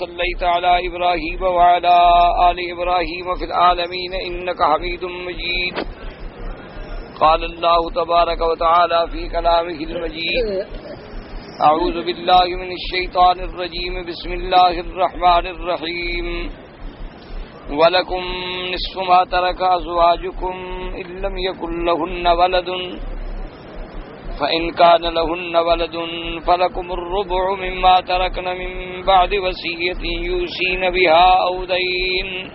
صليت على إبراهيم وعلى آل إبراهيم في العالمين إنك حميد مجيد. قال الله تبارك وتعالى في كلامه المجيد: أعوذ بالله من الشيطان الرجيم. بسم الله الرحمن الرحيم. ولكم نصف ما ترك أزواجكم إن لم يكن لهن ولد فإن كان لهن ولد فلكم الربع مما تركن من بعد وصية يوصين بها أو دين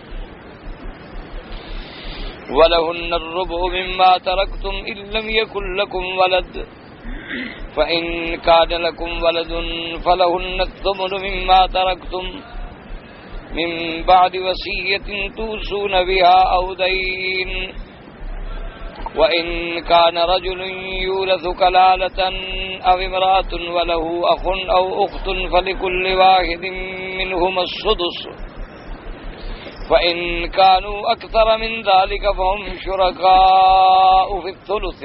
ولهن الربع مما تركتم إن لم يكن لكم ولد فإن كان لكم ولد فلهن الثمن مما تركتم من بعد وصية توصون بها أو دين وإن كان رجل يورث كلالة أو امرأة وله أخ أو أخت فلكل واحد منهما السدس فإن كانوا أكثر من ذلك فهم شركاء في الثلث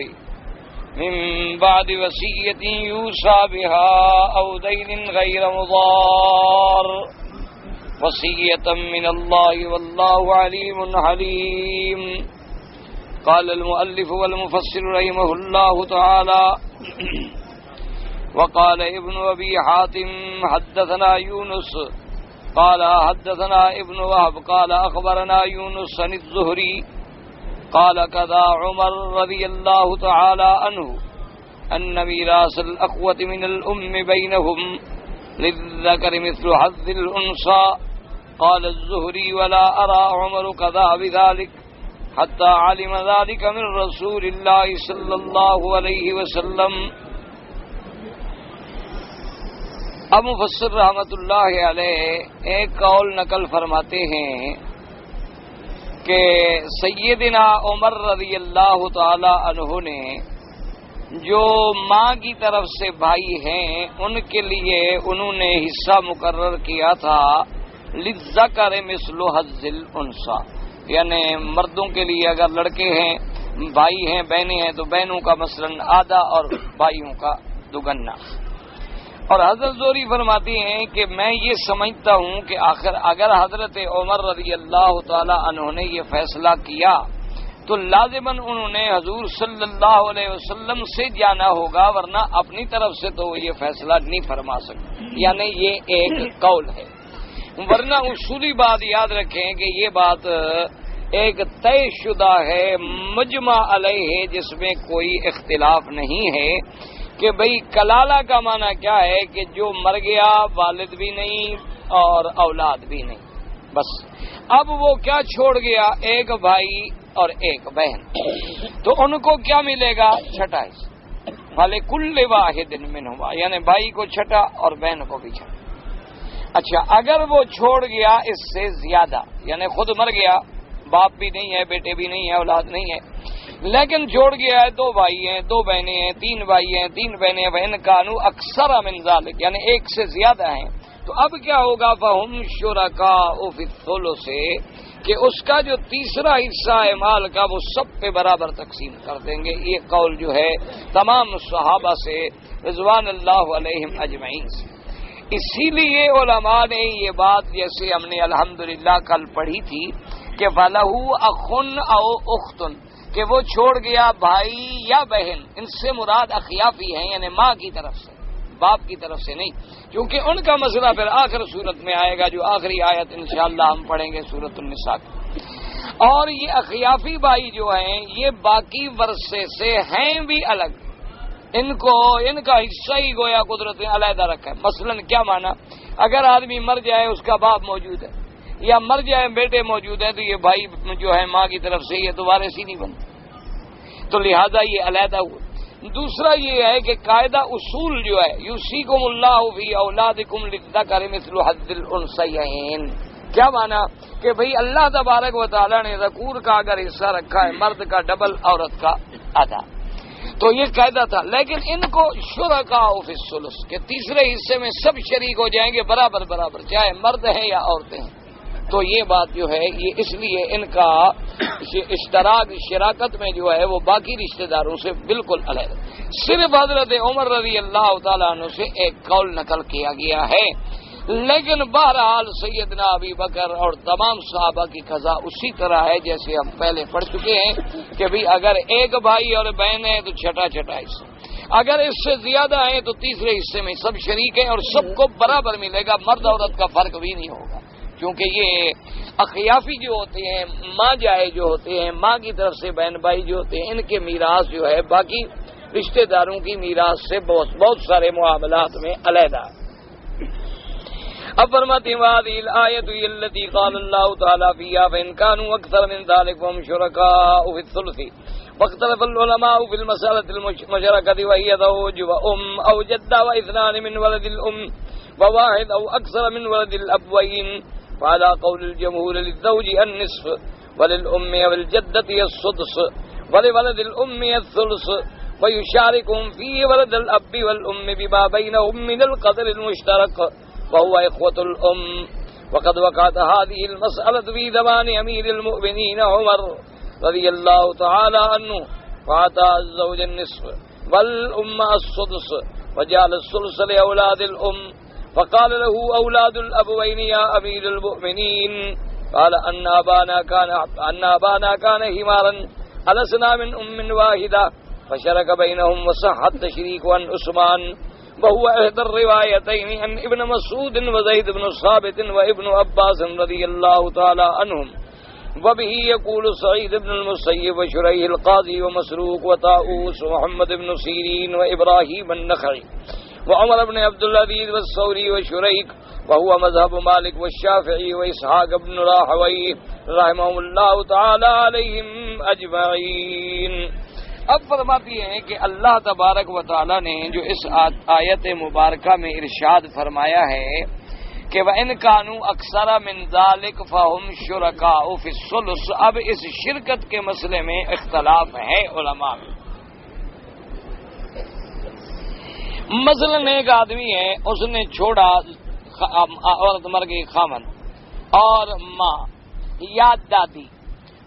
من بعد وصية يوصى بها أو دين غير مضار وصية من الله والله عليم حليم. قال المؤلف والمفسر رحمه الله تعالى: وقال ابن أبي حاتم حدثنا يونس قال حدثنا ابن وهب قال أخبرنا يونس عن الزهري قال كذا عمر رضي الله تعالى عنه أن ميراث الأخوة من الأم بينهم للذكر مثل حظ الأنثى. قال الزهري: ولا أرى عمر كذا بذلك حتى علم ذلك من رسول الله صلی اللہ علیہ وسلم. اب مفسر رحمت اللہ علیہ ایک قول نقل فرماتے ہیں کہ سیدنا عمر رضی اللہ تعالی عنہ نے جو ماں کی طرف سے بھائی ہیں ان کے لیے انہوں نے حصہ مقرر کیا تھا للذکر مثل حظ الانثی، یعنی مردوں کے لیے اگر لڑکے ہیں بھائی ہیں بہنیں ہیں تو بہنوں کا مثلا آدھا اور بھائیوں کا دوگنا. اور حضرت زہری فرماتی ہیں کہ میں یہ سمجھتا ہوں کہ آخر اگر حضرت عمر رضی اللہ تعالی عنہ نے یہ فیصلہ کیا تو لازماً انہوں نے حضور صلی اللہ علیہ وسلم سے جانا ہوگا، ورنہ اپنی طرف سے تو وہ یہ فیصلہ نہیں فرما سکتے. یعنی یہ ایک قول ہے، ورنہ اصولی بات یاد رکھیں کہ یہ بات ایک طے شدہ ہے، مجمع علیہ ہے، جس میں کوئی اختلاف نہیں ہے کہ بھئی کلالہ کا معنی کیا ہے کہ جو مر گیا والد بھی نہیں اور اولاد بھی نہیں، بس اب وہ کیا چھوڑ گیا، ایک بھائی اور ایک بہن، تو ان کو کیا ملے گا؟ چھٹا حصہ. فلکل واحد منہما، یعنی بھائی کو چھٹا اور بہن کو بھی چھٹا. اچھا اگر وہ چھوڑ گیا اس سے زیادہ، یعنی خود مر گیا، باپ بھی نہیں ہے، بیٹے بھی نہیں ہے، اولاد نہیں ہے، لیکن چھوڑ گیا ہے دو بھائی ہیں، دو بہنیں ہیں، تین بھائی ہیں، تین بہنیں، وَإِنْ كَانُوا أَكْثَرَ مِنْ ذَلِكَ، یعنی ایک سے زیادہ ہیں، تو اب کیا ہوگا؟ فَهُمْ شُرَكَاءُ فِي الثُّلُثِ، کہ اس کا جو تیسرا حصہ ہے مال کا وہ سب پہ برابر تقسیم کر دیں گے. یہ قول جو ہے تمام صحابہ سے رضوان اللہ علیہم اجمعین سے. اسی لیے علماء نے یہ بات، جیسے ہم نے الحمدللہ کل پڑھی تھی کہ وَلَهُ أَخٌ أَوْ أُخْتٌ، کہ وہ چھوڑ گیا بھائی یا بہن، ان سے مراد اخیافی ہیں، یعنی ماں کی طرف سے، باپ کی طرف سے نہیں، کیونکہ ان کا مسئلہ پھر آخر صورت میں آئے گا، جو آخری آیت انشاءاللہ ہم پڑھیں گے سورۃ النساء. اور یہ اخیافی بھائی جو ہیں یہ باقی ورثے سے ہیں بھی الگ، ان کا حصہ ہی گویا قدرت نے علیحدہ رکھا ہے. مثلا کیا مانا؟ اگر آدمی مر جائے اس کا باپ موجود ہے، یا مر جائے بیٹے موجود ہیں، تو یہ بھائی جو ہے ماں کی طرف سے یہ تو وارث ہی نہیں بنتے، تو لہذا یہ علیحدہ ہوا. دوسرا یہ ہے کہ قاعدہ اصول جو ہے یوصیکم اللہ فی اولادکم للذکر مثل حظ الانثیین، کیا مانا؟ کہ بھئی اللہ تبارک و تعالی نے ذکور کا اگر حصہ رکھا ہے، مرد کا ڈبل، عورت کا آدھا، تو یہ قاعدہ تھا. لیکن ان کو شرکاء فی الثلث، کہ تیسرے حصے میں سب شریک ہو جائیں گے برابر برابر، چاہے مرد ہیں یا عورتیں ہیں. تو یہ بات جو ہے یہ اس لیے ان کا اشتراک شراکت میں جو ہے وہ باقی رشتہ داروں سے بالکل علیحدہ. صرف حضرت عمر رضی اللہ تعالیٰ عنہ سے ایک قول نقل کیا گیا ہے لیکن بہرحال سیدنا ابی بکر اور تمام صحابہ کی قضا اسی طرح ہے جیسے ہم پہلے پڑھ چکے ہیں کہ بھی اگر ایک بھائی اور بہن ہے تو چھٹا حصہ، اگر اس سے زیادہ ہیں تو تیسرے حصے میں سب شریک ہیں اور سب کو برابر ملے گا، مرد عورت کا فرق بھی نہیں ہوگا، کیونکہ یہ اخیافی جو ہوتے ہیں، ماں جائے جو ہوتے ہیں، ماں کی طرف سے بہن بھائی جو ہوتے ہیں، ان کے میراث جو ہے باقی رشتہ داروں کی میراث سے بہت سارے معاملات میں علیحدہ ہے۔ اب فرماتے ہیں وَهَذِهِ الْآيَةُ هِيَ الَّتِي قَالَ اللَّهُ تَعَالَى فِيهَا فَإِنْ كَانُوا أَكْثَرَ مِنْ ذَلِكَ فَهُمْ شُرَكَاءُ فِي الثُّلُثِ وَاخْتَلَفَ الْعُلَمَاءُ فِي الْمَسْأَلَةِ الْمُشْتَرَكَةِ وَهِيَ زَوْجٌ وَأُمٌّ أَوْ جَدٌّ وَاثْنَانِ مِنْ وَلَدِ الْأُمِّ وواحد أو أكثر من ولد الأبوين، فعلى قول الجمهور للزوج النصف وللأم والجدة السدس ولولد الأم الثلث، ويشاركهم فيه ولد الأب والأم بما بينهم من القدر المشترك وهو إخوة الأم. وقد وقعت هذه المسألة في زمان أمير المؤمنين عمر رضي الله تعالى عنه، فأعطى الزوج النصف والأم السدس وجعل الثلث لأولاد الأم، فقال له أولاد الأبوين يا أمير المؤمنين قال أن أبانا كان حمارا ألسنا من أم واحدة، فشرك بينهم وصح التشريك عن عثمان، وهو إحدى الروايتين عن ابن مسعود وزيد بن ثابت وابن عباس رضي الله تعالى عنهم، وبه يقول سعيد بن المسيب وشريح القاضي ومسروق وطاؤوس ومحمد بن سيرين وإبراهيم النخعي وعمر بن عبد العزيز والثوري وشريك، وهو مذهب مالك والشافعي وإسحاق بن راهويه رحمهم الله تعالى عليهم أجمعين. اب فرماتی ہیں کہ اللہ تبارک و تعالی نے جو اس آیت مبارکہ میں ارشاد فرمایا ہے کہ وَإِنْ كَانُوا أَكْثَرَ مِنْ ذَلِكَ فَهُمْ شُرَكَاءُ فِي الثُّلُثِ، اب اس شرکت کے مسئلے میں اختلاف ہے علماء میں. مثلا ایک آدمی ہے، اس نے چھوڑا عورت مر گئی خامن اور ماں یا دادی،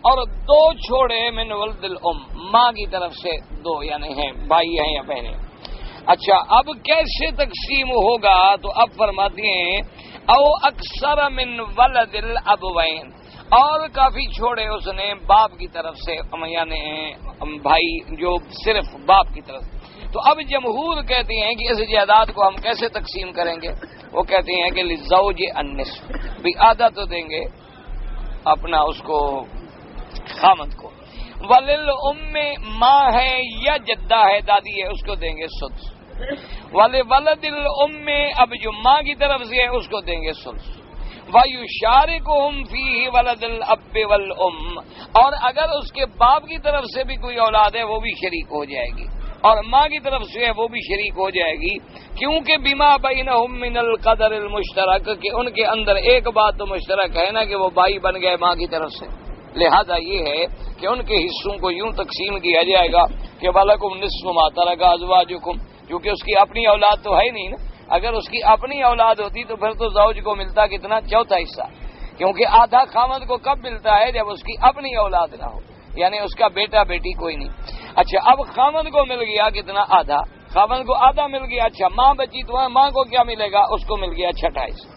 اور دو چھوڑے من ولد الام، ماں کی طرف سے دو یعنی ہیں بھائی ہیں یا بہنیں. اچھا اب کیسے تقسیم ہوگا؟ تو اب فرماتی ہیں او اکثر من ولد الابوین، اور کافی چھوڑے اس نے باپ کی طرف سے یعنی بھائی جو صرف باپ کی طرف. تو اب جمہور کہتے ہیں کہ اس جائیداد کو ہم کیسے تقسیم کریں گے؟ وہ کہتے ہیں کہ للزوج النصف، بھی آدھا تو دیں گے اپنا اس کو خامند کو، وللام ماں ہے یا جدہ ہے دادی ہے اس کو دیں گے سدس، ولولد الام اب جو ماں کی طرف سے ہے اس کو دیں گے سدس، وَيُشَارِكُهُمْ فِيهِ وَلَدُ الْأَبِّ وَالْأُمِّ، اور اگر اس کے باپ کی طرف سے بھی کوئی اولاد ہے وہ بھی شریک ہو جائے گی، اور ماں کی طرف سے ہے وہ بھی شریک ہو جائے گی، کیونکہ بما بینہم من القدر المشترک، کہ ان کے اندر ایک بات تو مشترک ہے نا کہ وہ بھائی بن گئے ماں کی طرف سے. لہذا یہ ہے کہ ان کے حصوں کو یوں تقسیم کیا جائے گا کہ وَلَكُمْ نِصْفُ مَا تَرَكَ أَزْوَاجُكُمْ، کیونکہ اس کی اپنی اولاد تو ہے نہیں نا. اگر اس کی اپنی اولاد ہوتی تو پھر تو زوج کو ملتا کتنا؟ چوتھا حصہ، کیونکہ آدھا خامد کو کب ملتا ہے؟ جب اس کی اپنی اولاد نہ ہو، یعنی اس کا بیٹا بیٹی کوئی نہیں. اچھا اب خامد کو مل گیا کتنا؟ آدھا. خامد کو آدھا مل گیا. اچھا ماں بچی تو ماں کو کیا ملے گا؟ اس کو مل گیا چھٹا حصہ.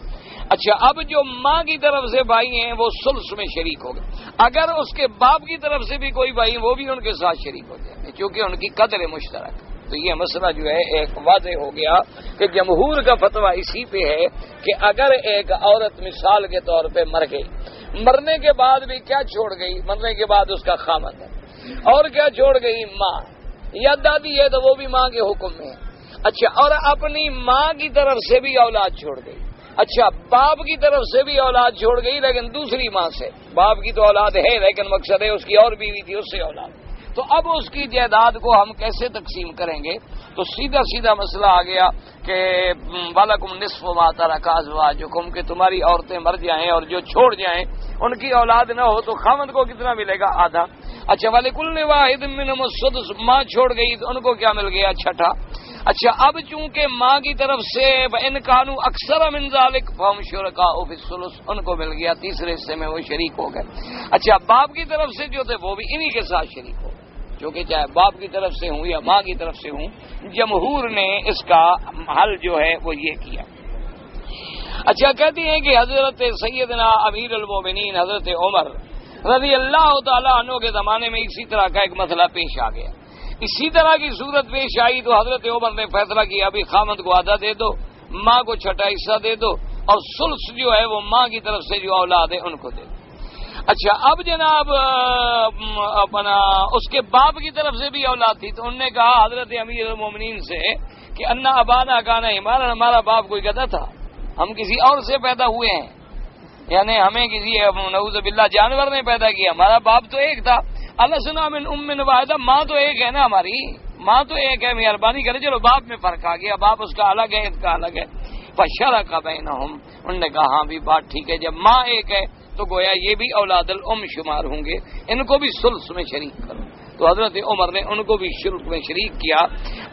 اچھا اب جو ماں کی طرف سے بھائی ہیں وہ ثلث میں شریک ہو گئے، اگر اس کے باپ کی طرف سے بھی کوئی بھائی وہ بھی ان کے ساتھ شریک ہو جائیں گے کیونکہ ان کی قدر مشترک. تو یہ مسئلہ جو ہے ایک واضح ہو گیا کہ جمہور کا فتویٰ اسی پہ ہے کہ اگر ایک عورت مثال کے طور پہ مر گئی، مرنے کے بعد بھی کیا چھوڑ گئی؟ مرنے کے بعد اس کا خامند ہے، اور کیا چھوڑ گئی؟ ماں یا دادی ہے تو وہ بھی ماں کے حکم میں ہے. اچھا اور اپنی ماں کی طرف سے بھی اولاد چھوڑ گئی. اچھا باپ کی طرف سے بھی اولاد چھوڑ گئی لیکن دوسری ماں سے. باپ کی تو اولاد ہے لیکن مقصد ہے اس کی اور بیوی تھی، اس سے اولاد. تو اب اس کی جائیداد کو ہم کیسے تقسیم کریں گے؟ تو سیدھا مسئلہ آ گیا کہ وَلَكُمْ نِصْفُ مَا تَرَكَ أَزْوَاجُكُمْ، کہ تمہاری عورتیں مر جائیں اور جو چھوڑ جائیں ان کی اولاد نہ ہو تو خامد کو کتنا ملے گا؟ آدھا. اچھا وَلِكُلِّ وَاحِدٍ مِّنْهُمُ السُّدُسُ، ماں چھوڑ گئی تو ان کو کیا مل گیا؟ چھٹا. اچھا اب چونکہ ماں کی طرف سے وَإِنْ كَانُوا أَكْثَرَ مِنْ ذَلِكَ فَهُمْ شُرَكَاءُ فِي الثُّلُثِ، ان کو مل گیا تیسرے حصے میں، وہ شریک ہو گئے. اچھا باپ کی طرف سے جو تھے وہ بھی انہی کے ساتھ شریک ہو، جو کہ چاہے باپ کی طرف سے ہوں یا ماں کی طرف سے ہوں. جمہور نے اس کا حل جو ہے وہ یہ کیا. اچھا کہتی ہیں کہ حضرت سیدنا امیر المومنین حضرت عمر رضی اللہ تعالیٰ عنہ کے زمانے میں اسی طرح کا ایک مسئلہ پیش آ گیا. اسی طرح کی صورت پیش آئی تو حضرت عمر نے فیصلہ کیا ابھی خامد کو آدھا دے دو, ماں کو چھٹا حصہ دے دو, اور ثلث جو ہے وہ ماں کی طرف سے جو اولاد ہے ان کو دے دو. اچھا اب جناب اپنا اس کے باپ کی طرف سے بھی اولاد تھی تو انہوں نے کہا حضرت امیر المومنین سے کہ انا ابانا کانا ہمارا باپ کوئی گدھا تھا, ہم کسی اور سے پیدا ہوئے ہیں, یعنی ہمیں کسی نعوذ باللہ جانور نے پیدا کیا, ہمارا باپ تو ایک تھا. السنا من ام واحدہ, ماں تو ایک ہے نا, ہماری ماں تو ایک ہے, مہربانی کرے چلو باپ میں فرق آ گیا, باپ اس کا الگ ہے اس کا الگ ہے. فشرک بینہم, انہوں نے کہا ہاں بھی بات ٹھیک ہے, جب ماں ایک ہے تو گویا یہ بھی اولاد الام شمار ہوں گے, ان کو بھی ثلث میں شریک کرو. تو حضرت عمر نے ان کو بھی شرک میں شریک کیا,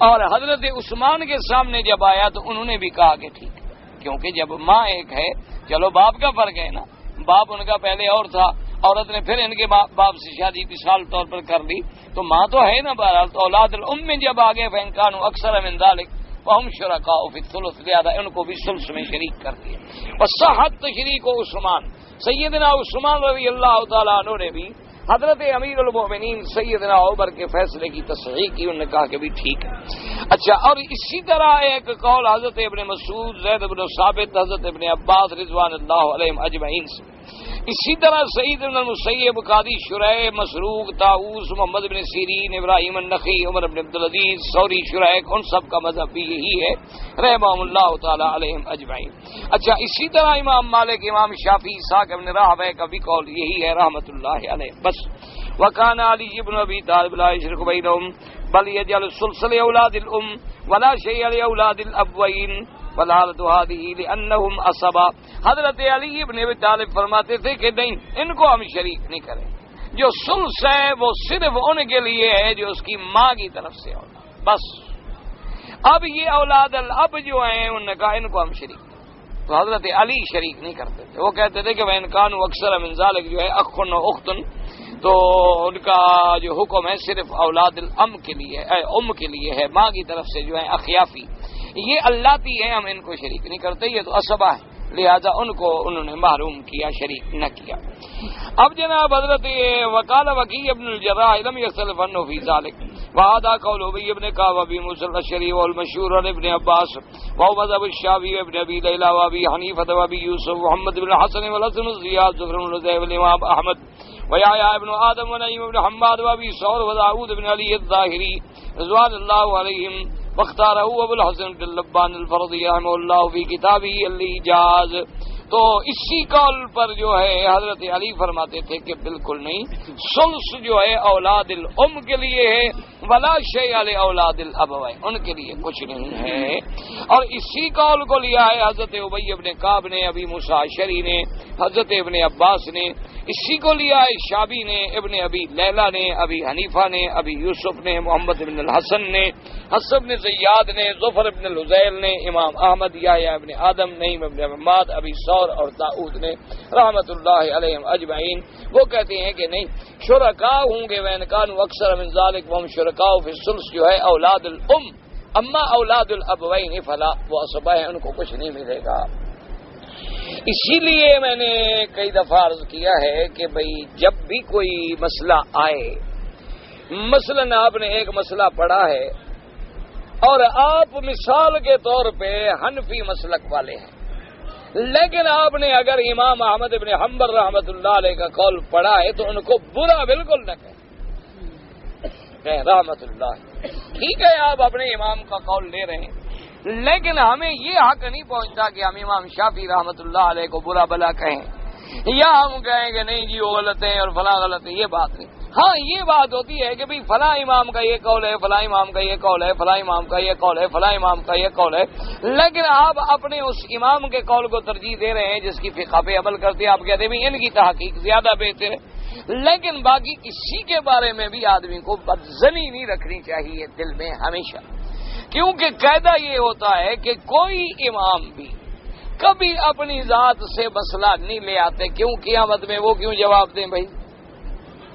اور حضرت عثمان کے سامنے جب آیا تو انہوں نے بھی کہا کہ ٹھیک ہے, کیونکہ جب ماں ایک ہے چلو باپ کا فرق ہے نا, باپ ان کا پہلے اور تھا, عورت نے پھر ان کے باپ سے شادی مثال طور پر کر لی, تو ماں تو ہے نا بہرحال. تو اولاد الام میں جب آگے فینکانو اکثر من ذالک فہم شرکاء فی الثلث, لہذا ان کو بھی ثلث میں شریک کر دیا. وصحت تشریک عثمان, سیدنا عثمان رضی اللہ تعالیٰ عنہ نے بھی حضرت امیر المومنین سیدنا عمر کے فیصلے کی تصحیح کی, انہوں نے کہا کہ بھی ٹھیک ہے. اچھا اور اسی طرح ایک قول حضرت ابن مسعود, زید بن ثابت, حضرت ابن عباس رضوان اللہ علیہم اجمعین سے, اسی طرح سعید بن المسیب, قاضی شریح, مسروق, طاؤوس, محمد بن سیرین, ابراہیم النخعی, عمر بن عبدالعزیز, ثوری, شریح, ان سب کا مذہب بھی یہی ہے رحمہم اللہ تعالی علیہم اجمعین. اچھا اسی طرح امام مالک, امام شافعی, اسحاق بن راہویہ کا بھی قول یہی ہے رحمۃ اللہ علیہ. بس وکان علی بن ابی طالب لا یشرک بینہم بل یجعل الثلث لاولاد الام ولا شیء لاولاد الابوین والحالۃ هذه لانہم عصبہ. حضرت علی ابن ابی طالب فرماتے تھے کہ نہیں, ان کو ہم شریک نہیں کریں, جو ثلث ہے وہ صرف ان کے لیے ہے جو اس کی ماں کی طرف سے اولاد, بس. اب یہ اولاد الاب جو ہیں ان نے کہا ان کو ہم شریک, تو حضرت علی شریک نہیں کرتے تھے. وہ کہتے تھے کہ وَإِنْ كَانُوا أَكْثَرَ مِنْ ذَلِكَ جو ہے اخ و اخت, تو ان کا جو حکم ہے صرف اولاد الام کے لیے, ام کے لیے ہے, ماں کی طرف سے جو ہے اخیافی, یہ اللاتی ہیں, ہم ان کو شریک نہیں کرتے, یہ تو عصبہ ہے, لہذا ان کو انہوں نے محروم کیا, شریک نہ کیا. اب جناب حضرت وقال وکیع بن الجراح لم يختلف عنه في ذلك وهذا قول ابي بن كعب وابي موسى الاشعري والمشهور عن ابن عباس وهو مذهب الشافعي وابن ابي ليلى وابي حنيفه وابي يوسف ومحمد بن الحسن والحسن الزياد زهر بن الزيد والامام احمد ويحيى بن آدم ونعيم بن حماد وابي ثور وداود بن علي الظاهري رضوان الله عليهم واختاره ابو الحسن بن لبان الفرضي رحمه الله في كتابه الايجاز. تو اسی قول پر جو ہے حضرت علی فرماتے تھے کہ بالکل نہیں, ثلث جو ہے اولاد الام کے لیے ہے, ولا شیء لاولاد الابوین, ان کے لیے کچھ نہیں ہے. اور اسی قول کو لیا ہے حضرت ابی بن کعب نے, ابی موسیٰ اشعری نے, حضرت ابن عباس نے, اسی کو لیا ہے شابی نے, ابن ابی لیلہ نے, ابی حنیفہ نے, ابی یوسف نے, محمد بن الحسن نے, حسن بن زیاد نے, ظفر بن الحذیل نے, امام احمد, یحییٰ ابن آدم, نعیم بن حماد, ابی ثور اور داؤد نے رحمت اللہ علیہم اجمعین. وہ کہتے ہیں کہ نہیں, شرکاء ہوں گے, وَإِنْ كَانُوا أَكْثَرَ مِنْ ذَلِكَ وَهُمْ شُرَكَاءُ فِي الثُّلُثِ جو ہے اولاد الام, اما اولاد الابوین فلا, وہ عصبہ ہیں, ان کو کچھ نہیں ملے گا. اسی لیے میں نے کئی دفعہ عرض کیا ہے کہ بھئی جب بھی کوئی مسئلہ آئے, مثلا آپ نے ایک مسئلہ پڑھا ہے اور آپ مثال کے طور پہ حنفی مسلک والے ہیں, لیکن آپ نے اگر امام احمد بن حنبل رحمت اللہ علیہ کا قول پڑھا ہے تو ان کو برا بالکل نہ کہیں رحمت اللہ. ٹھیک ہے آپ اپنے امام کا قول لے رہے ہیں, لیکن ہمیں یہ حق نہیں پہنچتا کہ ہم امام شافعی رحمت اللہ علیہ کو برا بلا کہیں, یا ہم کہیں کہ نہیں جی وہ غلط ہے اور فلاں غلط ہے. یہ بات نہیں. ہاں یہ بات ہوتی ہے کہ بھئی فلاں امام کا یہ قول ہے, فلاں امام کا یہ قول ہے, فلاں امام کا یہ قول ہے, فلاں امام کا یہ قول ہے, لیکن آپ اپنے اس امام کے قول کو ترجیح دے رہے ہیں جس کی فقہ پہ عمل کرتے ہیں. آپ کہتے ہیں ان کی تحقیق زیادہ بہتر ہے, لیکن باقی کسی کے بارے میں بھی آدمی کو بدظنی نہیں رکھنی چاہیے دل میں ہمیشہ, کیونکہ قاعدہ یہ ہوتا ہے کہ کوئی امام بھی کبھی اپنی ذات سے مسئلہ نہیں لے آتے. کیوں قیامت میں وہ کیوں جواب دیں بھائی,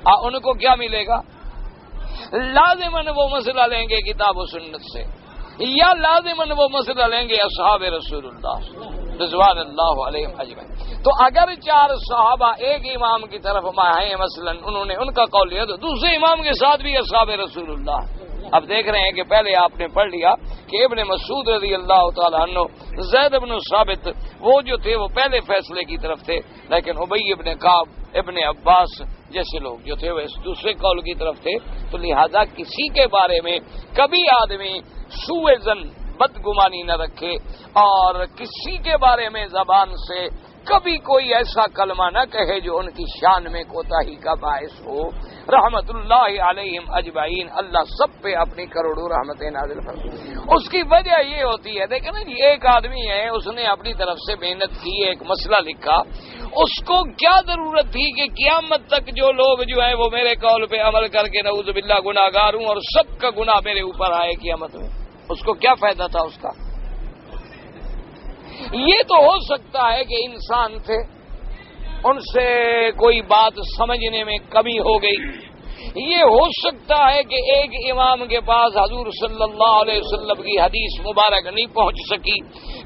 ان کو کیا ملے گا؟ لازماً وہ مسئلہ لیں گے کتاب و سنت سے, یا لازماً وہ مسئلہ لیں گے اصحاب رسول اللہ رضوان اللہ علیہم اجمعین۔ تو اگر 4 صحابہ ایک امام کی طرف ہیں مثلا انہوں نے ان کا قول لیا تو دوسرے امام کے ساتھ بھی اصحاب رسول اللہ۔ اب دیکھ رہے ہیں کہ پہلے آپ نے پڑھ لیا کہ ابن مسعود رضی اللہ تعالیٰ عنہ، زید بن ثابت وہ جو تھے وہ پہلے فیصلے کی طرف تھے، لیکن ابی ابن کعب، ابن عباس جیسے لوگ جو تھے وہ اس دوسرے قول کی طرف تھے۔ تو لہذا کسی کے بارے میں کبھی آدمی سوء ظن بدگمانی نہ رکھے اور کسی کے بارے میں زبان سے کبھی کوئی ایسا کلمہ نہ کہے جو ان کی شان میں کوتاہی کا باعث ہو۔ رحمت اللہ علیہم اجمعین، اللہ سب پہ اپنی کروڑوں رحمتیں نازل فرمائے۔ اس کی وجہ یہ ہوتی ہے، دیکھیں نا جی، ایک آدمی ہے اس نے اپنی طرف سے محنت کی، ایک مسئلہ لکھا، اس کو کیا ضرورت تھی کہ قیامت تک جو لوگ جو ہیں وہ میرے قول پہ عمل کر کے نعوذ باللہ گناہگار ہوں اور سب کا گناہ میرے اوپر آئے قیامت میں؟ اس کو کیا فائدہ تھا اس کا؟ یہ تو ہو سکتا ہے کہ انسان تھے، ان سے کوئی بات سمجھنے میں کمی ہو گئی، یہ ہو سکتا ہے کہ ایک امام کے پاس حضور صلی اللہ علیہ وسلم کی حدیث مبارک نہیں پہنچ سکی،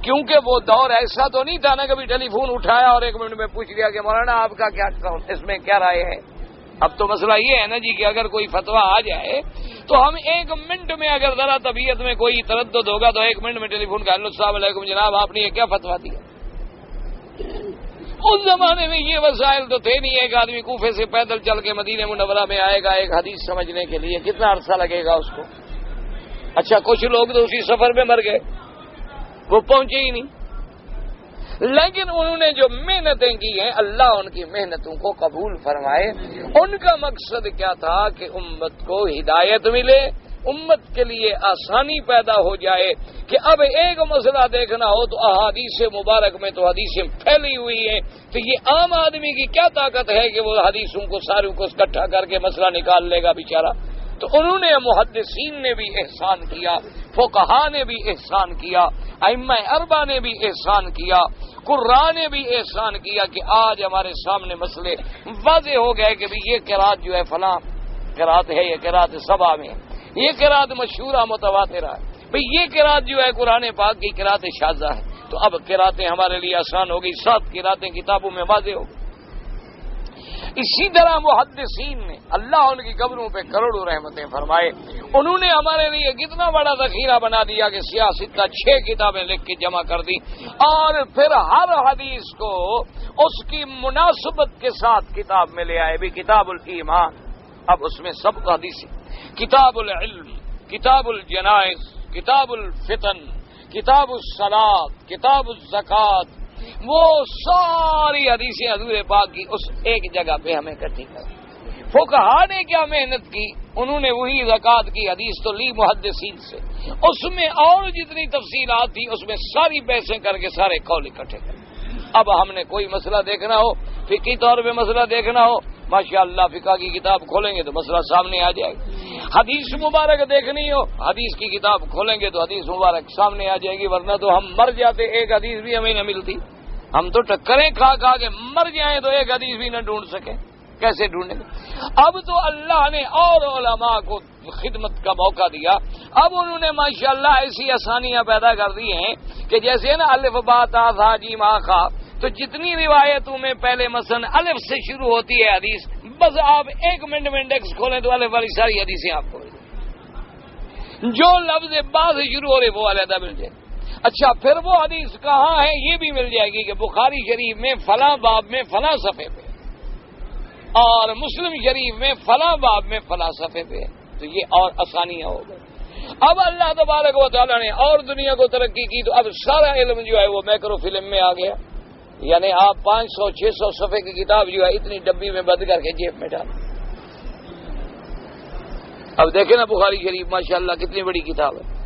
کیونکہ وہ دور ایسا تو نہیں تھا نا کبھی ٹیلی فون اٹھایا اور 1 منٹ میں پوچھ لیا کہ مولانا آپ کا کیا اس میں کیا رائے ہے۔ اب تو مسئلہ یہ ہے نا جی کہ اگر کوئی فتویٰ آ جائے تو ہم 1 منٹ میں اگر ذرا طبیعت میں کوئی تردد ہوگا تو 1 منٹ میں ٹیلی فون کا السلام علیکم جناب آپ نے یہ کیا فتویٰ دیا۔ اس زمانے میں یہ وسائل تو تھے نہیں، ایک آدمی کوفے سے پیدل چل کے مدینہ منورہ میں آئے گا ایک حدیث سمجھنے کے لیے، کتنا عرصہ لگے گا اس کو؟ اچھا کچھ لوگ تو اسی سفر میں مر گئے، وہ پہنچے ہی نہیں، لیکن انہوں نے جو محنتیں کی ہیں اللہ ان کی محنتوں کو قبول فرمائے۔ ان کا مقصد کیا تھا کہ امت کو ہدایت ملے، امت کے لیے آسانی پیدا ہو جائے کہ اب ایک مسئلہ دیکھنا ہو تو احادیث مبارک میں تو حدیثیں پھیلی ہوئی ہیں، تو یہ عام آدمی کی کیا طاقت ہے کہ وہ حدیثوں کو ساروں کو اکٹھا کر کے مسئلہ نکال لے گا بیچارہ۔ تو انہوں نے محدثین نے بھی احسان کیا، فقہا نے بھی احسان کیا، ائمہ اربعہ نے بھی احسان کیا، قراء نے بھی احسان کیا کہ آج ہمارے سامنے مسئلے واضح ہو گئے کہ بھی یہ قرات جو ہے فلاں قرات ہے، یہ قرات سبع میں، یہ قرات مشہورہ متواترہ ہے، بھئی یہ قرات جو ہے قرآن پاک کی قرات شاذہ ہے۔ تو اب قراتیں ہمارے لیے آسان ہو گئی، 7 قراتیں کتابوں میں واضح ہو گئی۔ اسی طرح محدثین نے اللہ ان کی قبروں پہ کروڑوں رحمتیں فرمائے، انہوں نے ہمارے لیے کتنا بڑا ذخیرہ بنا دیا کہ سیاست کا 6 کتابیں لکھ کے جمع کر دی، اور پھر ہر حدیث کو اس کی مناسبت کے ساتھ کتاب میں لے آئے بھی۔ کتاب الایمان، اب اس میں سب حدیث، کتاب العلم، کتاب الجنائز، کتاب الفتن، کتاب الصلاۃ، کتاب الزکوٰۃ، وہ ساری حدیثیں حضور پاک کی اس ایک جگہ پہ ہمیں اکٹھی کر۔ فقہا نے کیا محنت کی، انہوں نے وہی زکوٰۃ کی حدیث تو لی محدثین سے، اس میں اور جتنی تفصیلات تھی اس میں ساری بحثیں کر کے سارے قول اکٹھے کر۔ اب ہم نے کوئی مسئلہ دیکھنا ہو، فقہی طور پہ مسئلہ دیکھنا ہو، ماشاءاللہ فقہ کی کتاب کھولیں گے تو مسئلہ سامنے آ جائے گا۔ حدیث مبارک دیکھنی ہو، حدیث کی کتاب کھولیں گے تو حدیث مبارک سامنے آ جائے گی، ورنہ تو ہم مر جاتے، ایک حدیث بھی ہمیں نہ ملتی، ہم تو ٹکریں کھا کھا کے مر جائیں تو ایک حدیث بھی نہ ڈھونڈ سکیں، کیسے ڈھونڈیں گے؟ اب تو اللہ نے اور علماء کو خدمت کا موقع دیا، اب انہوں نے ماشاءاللہ ایسی آسانیاں پیدا کر دی ہیں کہ جیسے نا الف با تا ثا جیم آخا، تو جتنی روایتوں میں پہلے مثلا الف سے شروع ہوتی ہے حدیث، بس آپ 1 منٹ میں انڈیکس کھولیں تو الف والی ساری حدیثیں آپ کو مل جائیں، جو لفظ با سے شروع ہو رہے وہ علیحدہ مل جائے۔ اچھا پھر وہ حدیث کہاں ہے یہ بھی مل جائے گی کہ بخاری شریف میں فلاں باب میں فلاں صفحے پہ، اور مسلم شریف میں فلاں باب میں فلاں صفحے پہ، تو یہ اور آسانیاں ہو گئی۔ اب اللہ تبارک و تعالیٰ نے اور دنیا کو ترقی کی تو اب سارا علم جو ہے وہ میکرو فلم میں آ گیا، یعنی آپ 500-600 صفحے کی کتاب جو ہے اتنی ڈبی میں بند کر کے جیب میں ڈال۔ اب دیکھیں نا بخاری شریف ماشاءاللہ کتنی بڑی کتاب ہے۔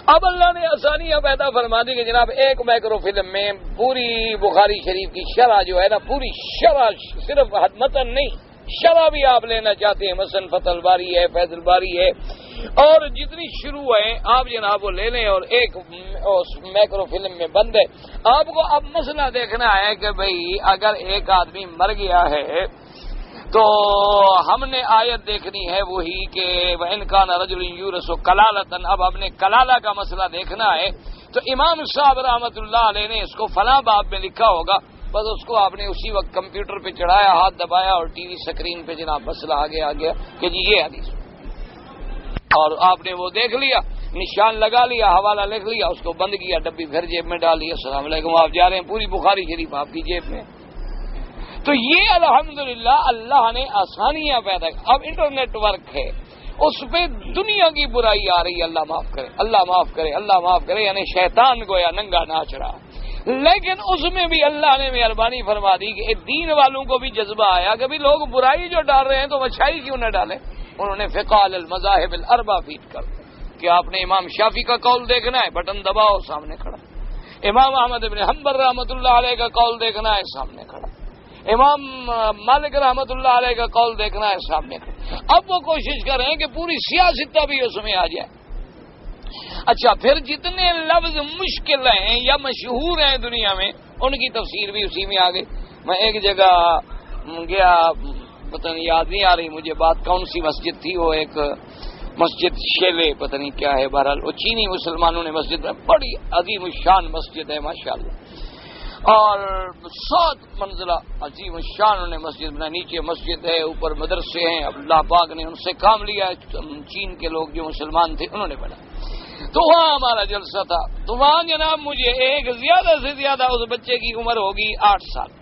اب اللہ نے آسانیاں پیدا فرما دی کہ جناب ایک مائکرو فلم میں پوری بخاری شریف کی شرح جو ہے نا، پوری شرح، صرف متن نہیں، شرح بھی آپ لینا چاہتے ہیں، مثلا فتح الباری ہے، فیض الباری ہے، اور جتنی شروع ہے آپ جناب وہ لے لیں، اور ایک مائکرو فلم میں بند ہے۔ آپ کو اب مسئلہ دیکھنا ہے کہ بھئی اگر ایک آدمی مر گیا ہے تو ہم نے آیت دیکھنی ہے وہی کہ وَإِنْ كَانَ رَجُلٌ يُورَثُ كَلَالَةً، اب ہم نے کلالہ کا مسئلہ دیکھنا ہے. تو امام صاحب رحمۃ اللہ علیہ نے اس کو فلاں باب میں لکھا ہوگا، بس اس کو آپ نے اسی وقت کمپیوٹر پہ چڑھایا، ہاتھ دبایا اور ٹی وی اسکرین پہ جناب مسئلہ آگے آ گیا کہ جی یہ حدیث، اور آپ نے وہ دیکھ لیا، نشان لگا لیا، حوالہ لکھ لیا، اس کو بند کیا، ڈبی پھر جیب میں ڈالی، السلام علیکم، آپ جا رہے ہیں، پوری بخاری شریف آپ کی جیب میں. تو یہ الحمدللہ اللہ نے آسانیاں پیدا کی. اب انٹرنیٹ ورک ہے، اس پہ دنیا کی برائی آ رہی ہے، اللہ معاف کرے، اللہ معاف کرے، اللہ معاف کرے، یعنی شیطان گویا ننگا ناچ رہا. لیکن اس میں بھی اللہ نے مہربانی فرما دی کہ دین والوں کو بھی جذبہ آیا کہ بھی لوگ برائی جو ڈال رہے ہیں تو اچھائی کیوں نہ ڈالیں. انہوں نے فقال المذاہب الاربع فیڈ کر کہ آپ نے امام شافعی کا قول دیکھنا ہے، بٹن دباؤ، سامنے کھڑا. امام احمد بن حنبل رحمۃ اللہ علیہ کا قول دیکھنا ہے، سامنے کھڑا. امام مالک رحمۃ اللہ علیہ کا قول دیکھنا ہے، سامنے کھڑا. اب وہ کوشش کر رہے ہیں کہ پوری سیاست بھی اس میں آ جائے. اچھا، پھر جتنے لفظ مشکل ہیں یا مشہور ہیں دنیا میں، ان کی تفسیر بھی اسی میں آ گئی. میں ایک جگہ گیا، پتہ نہیں یاد نہیں آ رہی مجھے بات کون سی مسجد تھی، وہ ایک مسجد شیلے پتہ نہیں کیا ہے، بہرحال وہ چینی مسلمانوں نے مسجد، بڑی عظیم الشان مسجد ہے ماشاءاللہ، اور 7 منزلہ عظیم الشان انہوں نے مسجد بنا. نیچے مسجد ہے، اوپر مدرسے ہیں. اللہ پاک نے ان سے کام لیا، چین کے لوگ جو مسلمان تھے انہوں نے بنا. تو وہاں ہمارا جلسہ تھا. تو وہاں جناب مجھے ایک زیادہ سے زیادہ اس بچے کی عمر ہوگی 8 سال.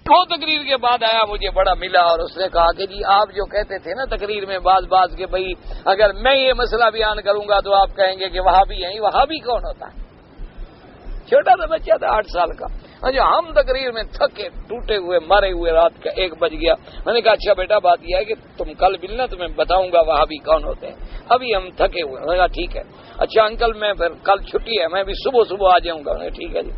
وہ تقریر کے بعد آیا، مجھے بڑا ملا اور اس نے کہا کہ جی آپ جو کہتے تھے نا تقریر میں بعض کہ بھائی اگر میں یہ مسئلہ بیان کروں گا تو آپ کہیں گے کہ وہابی ہیں. وہابی کون ہوتا ہے؟ چھوٹا سا بچہ تھا 8 سال کا. اچھا، ہم تقریر میں تھکے ٹوٹے ہوئے مارے ہوئے، رات کا 1 بج گیا. میں نے کہا اچھا بیٹا بات یہ ہے کہ تم کل ملنا، تمہیں بتاؤں گا وہابی کون ہوتے ہیں، ابھی ہم تھکے ہوئے. میں نے کہا ٹھیک ہے. اچھا انکل میں پھر کل چھٹی ہے، میں بھی صبح آ جاؤں گا. ٹھیک ہے جی.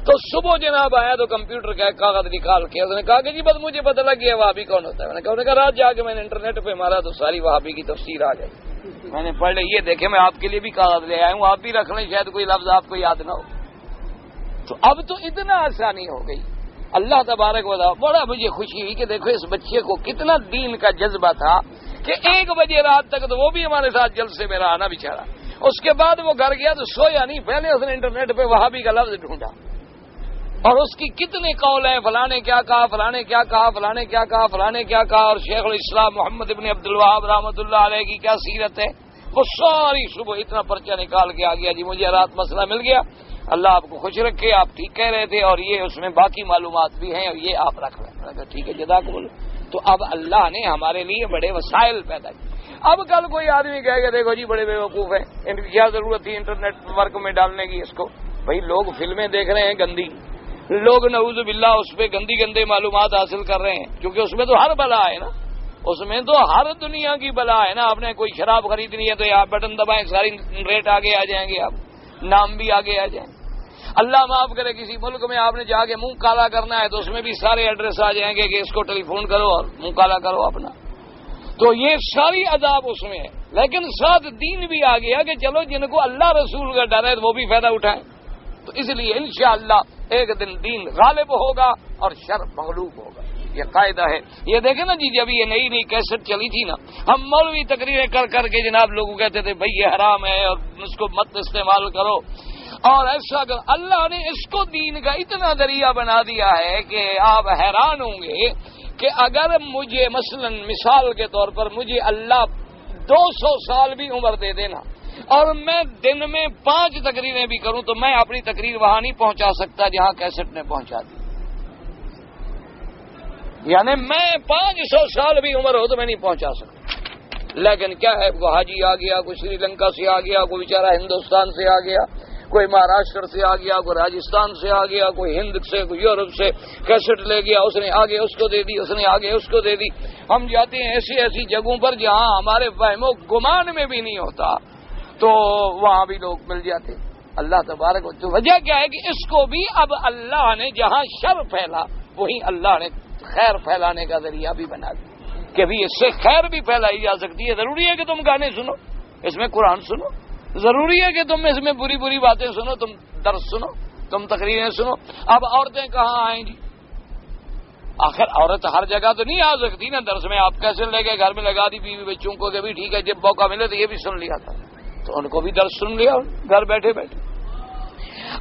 تو صبح جناب آیا تو کمپیوٹر کا ایک کاغذ نکال کے اس نے کہا کہ جی بس مجھے پتہ لگ گیا وہابی کون ہوتا ہے. میں نے کہا رات جا کے میں نے انٹرنیٹ پہ مارا تو ساری وہابی کی تفسیر آ گئی. میں نے پڑھ لی. یہ دیکھیں میں آپ کے لیے بھی کاغذ لے آیا ہوں، آپ بھی رکھ لیں، شاید کوئی لفظ آپ کو یاد نہ ہو. تو اب تو اتنا آسانی ہو گئی. اللہ تبارک و تعالی، بڑا مجھے خوشی ہوئی کہ دیکھو اس بچے کو کتنا دین کا جذبہ تھا کہ 1 بجے رات تک تو وہ بھی ہمارے ساتھ جلسے میں رہا نا بیچارہ. اس کے بعد وہ گھر گیا تو سویا نہیں، پہلے اس نے انٹرنیٹ پہ وہابی کا لفظ ڈھونڈا اور اس کی کتنے قول ہیں، فلاں نے کیا کہا، فلاں نے کیا کہا، فلاں نے کیا کہا، فلاں نے کیا کہا، اور شیخ الاسلام محمد ابن عبد الوہاب رحمۃ اللہ علیہ کی کیا سیرت ہے. وہ ساری صبح اتنا پرچہ نکال کے آ گیا. جی مجھے رات مسئلہ مل گیا، اللہ آپ کو خوش رکھے، آپ ٹھیک کہہ رہے تھے اور یہ اس میں باقی معلومات بھی ہیں اور یہ آپ رکھ لیں. ٹھیک ہے جزاکم. تو اب اللہ نے ہمارے لیے بڑے وسائل پیدا کیے. اب کل کوئی آدمی کہے گا دیکھو جی بڑے بیوقوف ہیں، ان کی کیا ضرورت تھی انٹرنیٹ ورک میں ڈالنے کی اس کو. بھائی لوگ فلمیں دیکھ رہے ہیں گندی، لوگ نعوذ باللہ اس پہ گندے معلومات حاصل کر رہے ہیں، کیونکہ اس میں تو ہر بلا ہے نا، اس میں تو ہر دنیا کی بلا ہے نا. آپ نے کوئی شراب خریدنی ہے تو آپ بٹن دبائیں، ساری ریٹ آگے آ جائیں گے، آپ نام بھی آگے آ جائیں. اللہ معاف کرے کسی ملک میں آپ نے جا کے منہ کالا کرنا ہے تو اس میں بھی سارے ایڈریس آ جائیں گے کہ اس کو ٹیلی فون کرو اور منہ کالا کرو اپنا. تو یہ ساری عذاب اس میں ہے. لیکن ساتھ دین بھی آ گیا کہ چلو جن کو اللہ رسول کا ڈر ہے وہ بھی فائدہ اٹھائیں. تو اس لیے انشاءاللہ ایک دن دین غالب ہوگا اور شر مغلوب ہوگا، یہ قاعدہ ہے. یہ دیکھیں نا جی، جب یہ نئی کیسٹ چلی تھی نا، ہم مولوی تقریریں کر کے جناب لوگوں کہتے تھے بھائی یہ حرام ہے اور اس کو مت استعمال کرو اور ایسا کر. اللہ نے اس کو دین کا اتنا ذریعہ بنا دیا ہے کہ آپ حیران ہوں گے کہ اگر مجھے مثال کے طور پر مجھے اللہ 200 سال بھی عمر دے دینا اور میں دن میں 5 تقریریں بھی کروں تو میں اپنی تقریر وہاں نہیں پہنچا سکتا جہاں کیسٹ نے پہنچا دی. یعنی میں 500 سال بھی عمر ہو تو میں نہیں پہنچا سکتا. لیکن کیا ہے، کوئی حاجی آ گیا، کوئی سری لنکا سے آ گیا، کوئی بیچارہ ہندوستان سے آ گیا، کوئی مہاراشٹر سے آ گیا، کوئی راجستھان سے آ گیا، کوئی ہند سے، کوئی یورپ سے کیسٹ لے گیا، اس نے آگے اس کو دے دی، اس نے آگے اس کو دے دی. ہم جاتے ہیں ایسی جگہوں پر جہاں ہمارے وہم و گمان میں بھی نہیں ہوتا تو وہاں بھی لوگ مل جاتے. اللہ تبارک و تعالی. وجہ کیا ہے کہ اس کو بھی اب اللہ نے جہاں شر پھیلا وہیں اللہ نے خیر پھیلانے کا ذریعہ بھی بنا دیا کہ بھی اس سے خیر بھی پھیلائی جا سکتی ہے. ضروری ہے کہ تم گانے سنو، اس میں قرآن سنو، ضروری ہے کہ تم اس میں بری باتیں سنو، تم درس سنو، تم تقریریں سنو. اب عورتیں کہاں آئیں جی؟ آخر عورت ہر جگہ تو نہیں آ سکتی نا درس میں. آپ کیسے لے گئے گھر میں لگا دی بیوی بچوں کو کہ بھی ٹھیک ہے جب موقع ملے تو یہ بھی سن لیا تھا, تو ان کو بھی درس سن لیا گھر بیٹھے بیٹھے.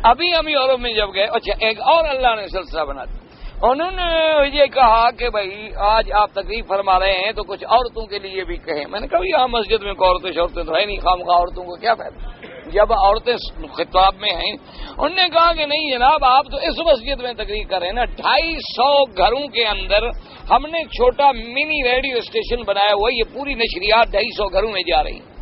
ابھی ہم یورپ میں جب گئے, اچھا ایک اور اللہ نے سلسلہ بنا دیا. انہوں نے یہ کہا کہ بھائی آج آپ تقریر فرما رہے ہیں تو کچھ عورتوں کے لیے بھی کہیں. میں نے کہا یہاں مسجد میں عورتیں شورتیں تو ہے نہیں, خامخواہ عورتوں کو کیا فائدہ جب عورتیں خطاب میں ہیں. انہوں نے کہا کہ نہیں جناب آپ تو اس مسجد میں تقریر کر رہے ہیں نا, 250 گھروں کے اندر ہم نے چھوٹا منی ریڈیو اسٹیشن بنایا ہوا, یہ پوری نشریات 250 گھروں میں جا رہی ہیں.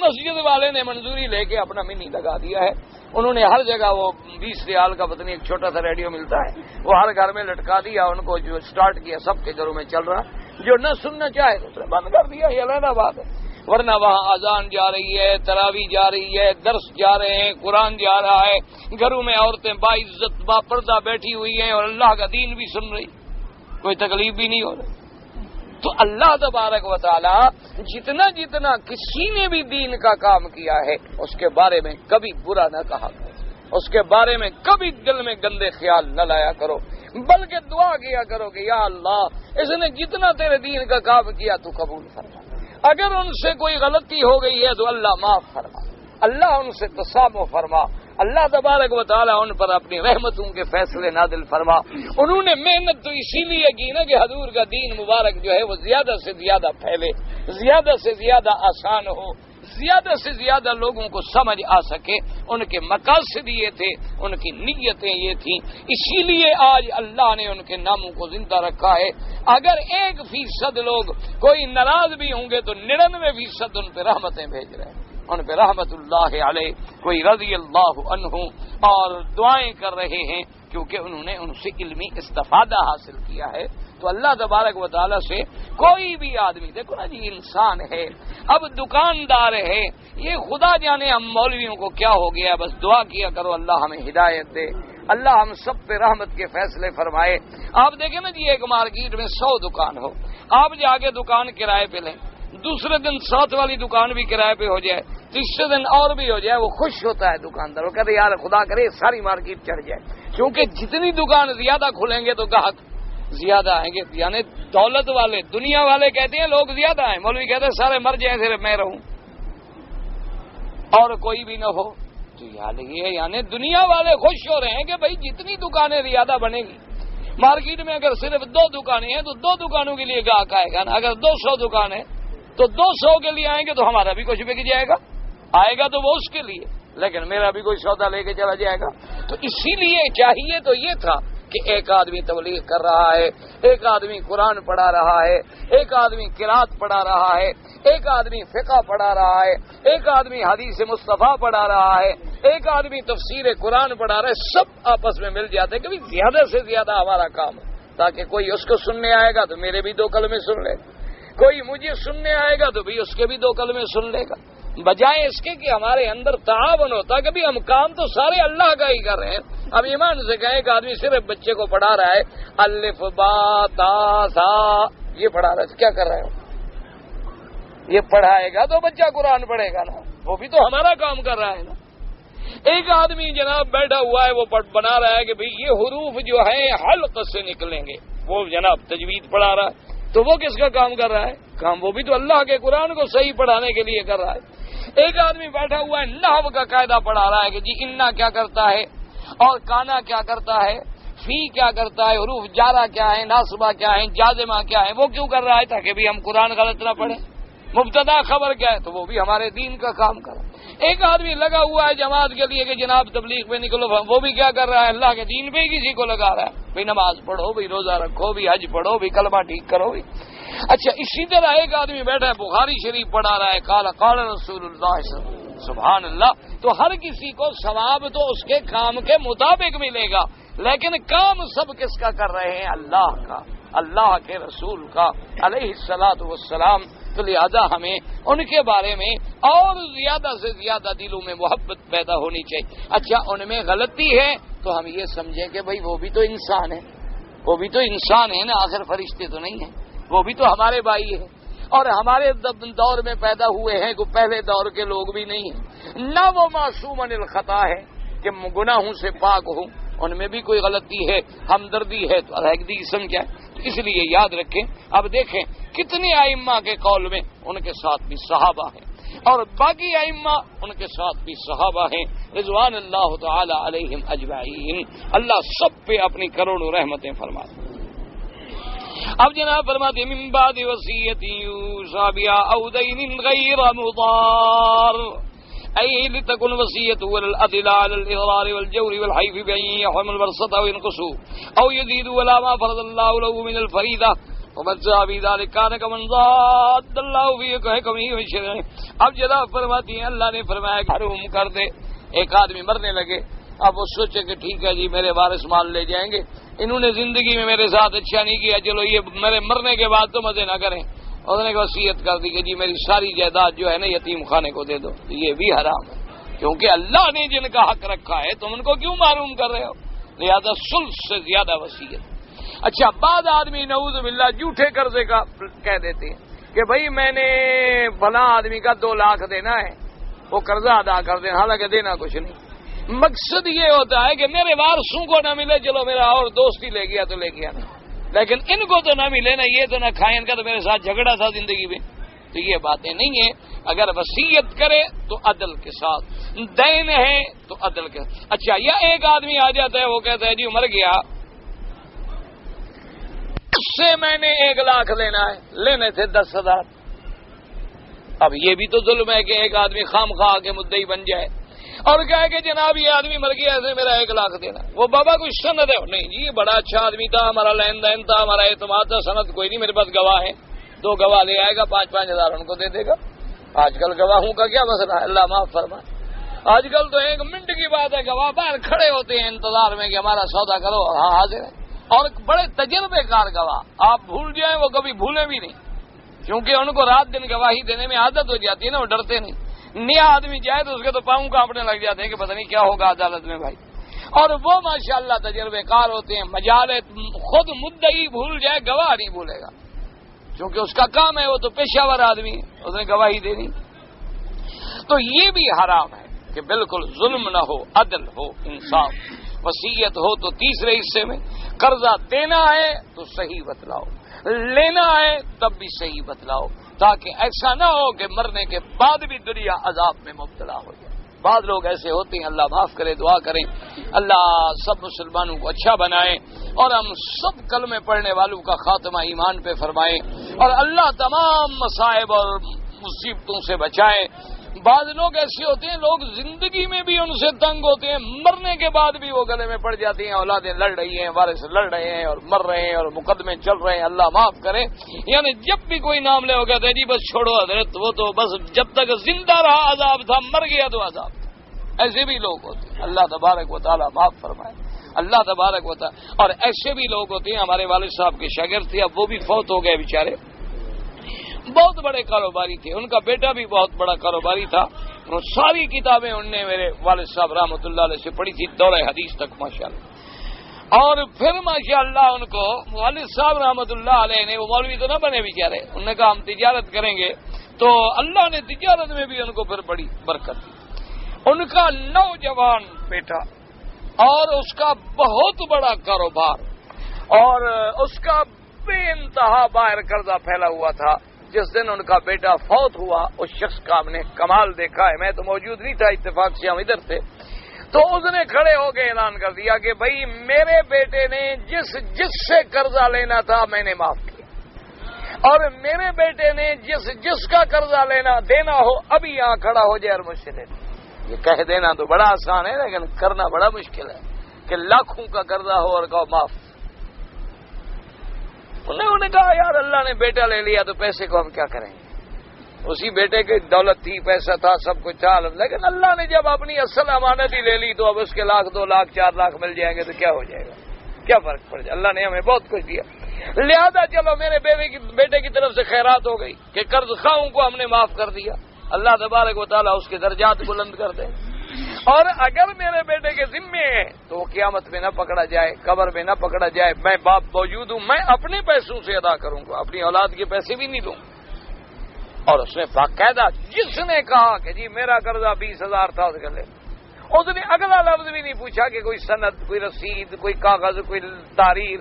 مسجد والے نے منظوری لے کے اپنا منی لگا دیا ہے. انہوں نے ہر جگہ وہ 20 ریال کا پتہ نہیں ایک چھوٹا سا ریڈیو ملتا ہے, وہ ہر گھر میں لٹکا دیا. ان کو جو سٹارٹ کیا سب کے گھروں میں چل رہا, جو نہ سننا چاہے تو اسے بند کر دیا. یہ علیحدہ بات ہے, ورنہ وہاں اذان جا رہی ہے, تراویح جا رہی ہے, درس جا رہے ہیں, قرآن جا رہا ہے, گھروں میں عورتیں باعزت با پردہ بیٹھی ہوئی ہیں اور اللہ کا دین بھی سن رہی, کوئی تکلیف بھی نہیں ہو رہی. تو اللہ تبارک و تعالی جتنا جتنا کسی نے بھی دین کا کام کیا ہے اس کے بارے میں کبھی برا نہ کہا کرو, اس کے بارے میں کبھی دل میں گندے خیال نہ لایا کرو, بلکہ دعا کیا کرو کہ یا اللہ اس نے جتنا تیرے دین کا کام کیا تو قبول فرما. اگر ان سے کوئی غلطی ہو گئی ہے تو اللہ معاف فرما, اللہ ان سے تسامح فرما. اللہ تبارک و تعالیٰ ان پر اپنی رحمتوں کے فیصلے نازل فرما. انہوں نے محنت تو اسی لیے کی نا کہ حضور کا دین مبارک جو ہے وہ زیادہ سے زیادہ پھیلے, زیادہ سے زیادہ آسان ہو, زیادہ سے زیادہ لوگوں کو سمجھ آ سکے. ان کے مقاصد یہ تھے, ان کی نیتیں یہ تھیں, اسی لیے آج اللہ نے ان کے ناموں کو زندہ رکھا ہے. اگر 1% لوگ کوئی ناراض بھی ہوں گے تو 99% ان پہ رحمتیں بھیج رہے ہیں, ان پہ رحمت اللہ علیہ, کوئی رضی اللہ عنہ, اور دعائیں کر رہے ہیں کیونکہ انہوں نے ان سے علمی استفادہ حاصل کیا ہے. تو اللہ تبارک و تعالیٰ سے کوئی بھی آدمی, دیکھو نا جی انسان ہے, اب دکاندار ہے, یہ خدا جانے ہم مولویوں کو کیا ہو گیا, بس دعا کیا کرو اللہ ہمیں ہدایت دے, اللہ ہم سب پہ رحمت کے فیصلے فرمائے. آپ دیکھیں نا جی ایک مارکیٹ میں 100 دکان ہو, آپ جا کے دکان کرائے پہ لیں, دوسرے دن 7 والی دکان بھی کرائے پہ ہو جائے, تیسرے دن اور بھی ہو جائے, وہ خوش ہوتا ہے دکاندار, وہ کہتے ہیں یار خدا کرے ساری مارکیٹ چڑھ جائے, کیونکہ جتنی دکان زیادہ کھلیں گے تو گاہک زیادہ آئیں گے. یعنی دولت والے دنیا والے کہتے ہیں لوگ زیادہ آئیں, مولوی کہتے ہیں سارے مر جائیں صرف میں رہوں اور کوئی بھی نہ ہو. تو یعنی دنیا والے خوش ہو رہے ہیں کہ بھائی جتنی دکانیں زیادہ بنے گی مارکیٹ میں, اگر صرف 2 دکانیں ہیں تو 2 دکانوں کے لیے گاہک آئے گا نا, اگر 200 دکانیں تو 200 کے لیے آئیں گے تو ہمارا بھی کچھ بک جائے گا, آئے گا تو وہ اس کے لیے, لیکن میرا بھی کوئی سودا لے کے چلا جائے گا. تو اسی لیے چاہیے تو یہ تھا کہ ایک آدمی تبلیغ کر رہا ہے, ایک آدمی قرآن پڑھا رہا ہے, ایک آدمی قرات پڑھا رہا ہے, ایک آدمی فقہ پڑھا رہا ہے, ایک آدمی حدیث مصطفیٰ پڑھا رہا ہے, ایک آدمی تفسیر قرآن پڑھا رہا ہے, سب آپس میں مل جاتے کہ زیادہ سے زیادہ ہمارا کام ہے, تاکہ کوئی اس کو سننے آئے گا تو میرے بھی 2 کلمے سن لے, کوئی مجھے سننے آئے گا تو بھی اس کے بھی 2 کلمے سن لے گا, بجائے اس کے کہ ہمارے اندر تعاون ہوتا کہ بھی ہم کام تو سارے اللہ کا ہی کر رہے ہیں. اب ایمان سے کہیں کہ آدمی صرف بچے کو پڑھا رہا ہے الف با تا سا, یہ پڑھا رہا ہے, کیا کر رہا ہے؟ یہ پڑھائے گا تو بچہ قرآن پڑھے گا نا, وہ بھی تو ہمارا کام کر رہا ہے نا. ایک آدمی جناب بیٹھا ہوا ہے, وہ بنا رہا ہے کہ بھئی یہ حروف جو ہیں حلق سے نکلیں گے, وہ جناب تجوید پڑھا رہا ہے, تو وہ کس کا کام کر رہا ہے؟ کام وہ بھی تو اللہ کے قرآن کو صحیح پڑھانے کے لیے کر رہا ہے. ایک آدمی بیٹھا ہوا ہے نحو کا قاعدہ پڑھا رہا ہے کہ جی انا کیا کرتا ہے اور کانا کیا کرتا ہے, فی کیا کرتا ہے, حروف جارہ کیا ہے, ناصبہ کیا ہے, جازمہ کیا ہے, وہ کیوں کر رہا ہے؟ تاکہ بھی ہم قرآن غلط نہ پڑھیں. مبتدا خبر کیا ہے؟ تو وہ بھی ہمارے دین کا کام کر رہا ہے. ایک آدمی لگا ہوا ہے جماعت کے لیے کہ جناب تبلیغ پہ نکلو, وہ بھی کیا کر رہا ہے؟ اللہ کے دین پہ ہی کسی کو لگا رہا ہے, بھی نماز پڑھو, بھی روزہ رکھو, بھی حج پڑھو, بھی کلمہ ٹھیک کرو بھی. اچھا اسی طرح ایک آدمی بیٹھا ہے بخاری شریف پڑھا رہا ہے, قال رسول اللہ سبحان اللہ, تو ہر کسی کو ثواب تو اس کے کام کے مطابق ملے گا, لیکن کام سب کس کا کر رہے ہیں؟ اللہ کا, اللہ کے رسول کا علیہ الصلاۃ والسلام. تو لہذا ہمیں ان کے بارے میں اور زیادہ سے زیادہ دلوں میں محبت پیدا ہونی چاہیے. اچھا ان میں غلطی ہے تو ہم یہ سمجھیں کہ بھئی وہ بھی تو انسان ہے, وہ بھی تو انسان ہے نا, آخر فرشتے تو نہیں ہیں, وہ بھی تو ہمارے بھائی ہیں, اور ہمارے دور میں پیدا ہوئے ہیں کہ پہلے دور کے لوگ بھی نہیں ہیں. نہ وہ معصوم عن الخطا ہے کہ گناہوں سے پاک ہوں, ان میں بھی کوئی غلطی ہے، ہمدردی ہے تو علیحدگی قسم کیا ہے؟ تو اس لیے یاد رکھیں. اب دیکھیں کتنے ائمہ کے قول میں ان کے ساتھ بھی صحابہ ہیں، اور باقی ائمہ ان کے ساتھ بھی صحابہ ہیں رضوان اللہ تعالی علیہم اجمعین. اللہ سب پہ اپنی کروڑوں رحمتیں فرمائے. اب جناب فرماتے ہیں من بعد وصیۃ یوصی بہا او دین غیر مضار أي لتكن وصية والعدل على الإضرار والجور والحيف بأن يحرم الورثة أو ينقصوا أو يزيدوا ولا ما فرض الله له من الفريضة ومن جاء بذلك كان كمن ضاد الله في حكمه وشرعه. اب جناب فرماتی ہیں اللہ نے فرمایا کہ حرام کر دے. ایک آدمی مرنے لگے، اب وہ سوچے کہ ٹھیک ہے جی میرے وارث مال لے جائیں گے، انہوں نے زندگی میں میرے ساتھ اچھا نہیں کیا، چلو یہ میرے مرنے کے بعد تو مزے نہ کریں. اس نے وصیت کر دی کہ جی میری ساری جائیداد جو ہے نا یتیم خانے کو دے دو. یہ بھی حرام ہے، کیونکہ اللہ نے جن کا حق رکھا ہے تم ان کو کیوں محروم کر رہے ہو؟ لہذا ثلث سے زیادہ وصیت. اچھا، بعد آدمی نعوذ باللہ جھوٹے قرضے کا کہہ دیتے ہیں کہ بھائی میں نے فلاں آدمی کا 2 لاکھ دینا ہے، وہ قرضہ ادا کر دیں، حالانکہ دینا کچھ نہیں. مقصد یہ ہوتا ہے کہ میرے وارثوں کو نہ ملے، چلو میرا اور دوست ہی لے گیا تو لے گیا نہیں، لیکن ان کو تو نہ ملے نا، یہ تو نہ کھائیں، ان کا تو میرے ساتھ جھگڑا تھا زندگی میں. تو یہ باتیں نہیں ہیں. اگر وصیت کرے تو عدل کے ساتھ، دین ہے تو عدل کے ساتھ. اچھا، یا ایک آدمی آ جاتا ہے وہ کہتا ہے جی مر گیا، اس سے میں نے 1 لاکھ لینا ہے، لینے تھے 10,000. اب یہ بھی تو ظلم ہے کہ ایک آدمی خام خواہ کے مدعی بن جائے اور کہے کہ جناب یہ آدمی مر گیا، ایسے میرا 1 لاکھ دینا. وہ بابا کوئی سند ہے؟ نہیں جی، یہ بڑا اچھا آدمی تھا، ہمارا لین دین تھا، ہمارا اعتماد تھا، سند کوئی نہیں، میرے پاس گواہ ہے. 2 گواہ لے آئے گا، 5-5 ہزار ان کو دے دے گا. آج کل گواہوں کا کیا مسئلہ ہے؟ اللہ معاف فرمائے. آج کل تو 1 منٹ کی بات ہے، گواہ باہر کھڑے ہوتے ہیں انتظار میں کہ ہمارا سودا کرو، ہاں حاضر ہے. اور بڑے تجربے کار گواہ، آپ بھول جائیں وہ کبھی بھولیں بھی نہیں، کیونکہ ان کو رات دن گواہی دینے میں عادت ہو جاتی ہے نا، وہ ڈرتے نہیں. نیا آدمی جائے تو اس کے تو پاؤں کانپنے لگ جاتے ہیں کہ پتہ نہیں کیا ہوگا عدالت میں بھائی. اور وہ ماشاءاللہ تجربے کار ہوتے ہیں. مجالے خود مدعی بھول جائے، گواہ نہیں بھولے گا، کیونکہ اس کا کام ہے، وہ تو پیشہ ور آدمی ہے، اس نے گواہی دینی. تو یہ بھی حرام ہے کہ بالکل ظلم نہ ہو، عدل ہو، انصاف. وصیت ہو تو تیسرے حصے میں، قرضہ دینا ہے تو صحیح بتلاؤ، لینا ہے تب بھی صحیح بتلاؤ، تاکہ ایسا نہ ہو کہ مرنے کے بعد بھی دنیا عذاب میں مبتلا ہو جائے. بعض لوگ ایسے ہوتے ہیں، اللہ معاف کرے. دعا کریں اللہ سب مسلمانوں کو اچھا بنائے اور ہم سب کلمے پڑھنے والوں کا خاتمہ ایمان پہ فرمائے، اور اللہ تمام مصائب اور مصیبتوں سے بچائے. بعض لوگ ایسے ہوتے ہیں، لوگ زندگی میں بھی ان سے تنگ ہوتے ہیں، مرنے کے بعد بھی وہ گلے میں پڑ جاتی ہیں، اولادیں لڑ رہی ہیں، وارث لڑ رہے ہیں اور مر رہے ہیں اور مقدمے چل رہے ہیں. اللہ معاف کرے. یعنی جب بھی کوئی نام لے ہو کہتے ہیں جی بس چھوڑو حضرت، وہ تو بس جب تک زندہ رہا عذاب تھا، مر گیا تو عذاب. ایسے بھی لوگ ہوتے ہیں، اللہ تبارک و تعالیٰ معاف فرمائے. اللہ تبارک و تعالیٰ. اور ایسے بھی لوگ ہوتے ہیں، ہمارے والد صاحب کے شاگرد تھے، اب وہ بھی فوت ہو گئے بیچارے، بہت بڑے کاروباری تھے، ان کا بیٹا بھی بہت بڑا کاروباری تھا. ساری کتابیں انہوں نے میرے والد صاحب رحمۃ اللہ علیہ سے پڑھی تھی، دورہ حدیث تک ماشاءاللہ. اور پھر ماشاءاللہ ان کو والد صاحب رحمۃ اللہ علیہ نے، وہ مولوی تو نہ بنے بیچارے، انہوں نے کہا ہم تجارت کریں گے، تو اللہ نے تجارت میں بھی ان کو پھر بڑی برکت دی. ان کا نوجوان بیٹا اور اس کا بہت بڑا کاروبار اور اس کا بے انتہا باہر قرضہ پھیلا ہوا تھا. جس دن ان کا بیٹا فوت ہوا، اس شخص کا ہم نے کمال دیکھا ہے. میں تو موجود نہیں تھا، اتفاق سے ہم ادھر تھے. تو اس نے کھڑے ہو کے اعلان کر دیا کہ بھائی میرے بیٹے نے جس سے قرضہ لینا تھا میں نے معاف کیا، اور میرے بیٹے نے جس کا قرضہ دینا ہو ابھی یہاں کھڑا ہو جائے اور مجھ سے لے. یہ کہہ دینا تو بڑا آسان ہے، لیکن کرنا بڑا مشکل ہے کہ لاکھوں کا قرضہ ہو اور کہو معاف. انہوں نے کہا یار اللہ نے بیٹا لے لیا تو پیسے کو ہم کیا کریں گے. اسی بیٹے کی دولت تھی، پیسہ تھا، سب کچھ تھا، لیکن اللہ نے جب اپنی اصل امانت ہی لے لی تو اب اس کے 1,00,000 2 لاکھ 4 لاکھ مل جائیں گے تو کیا ہو جائے گا، کیا فرق پڑ جائے. اللہ نے ہمیں بہت کچھ دیا، لہذا چلو میرے بیٹے کی طرف سے خیرات ہو گئی کہ قرض خواہوں کو ہم نے معاف کر دیا. اللہ تبارک و تعالیٰ اس کے درجات بلند کر دے. اور اگر میرے بیٹے کے ذمے ہے تو وہ قیامت میں نہ پکڑا جائے، قبر میں نہ پکڑا جائے. میں باپ موجود ہوں، میں اپنے پیسوں سے ادا کروں گا، اپنی اولاد کے پیسے بھی نہیں دوں. اور اس نے باقاعدہ جس نے کہا کہ جی میرا قرضہ 20,000 تھا اس کے لے، اس نے اگلا لفظ بھی نہیں پوچھا کہ کوئی سند، کوئی رسید، کوئی کاغذ، کوئی تحریر.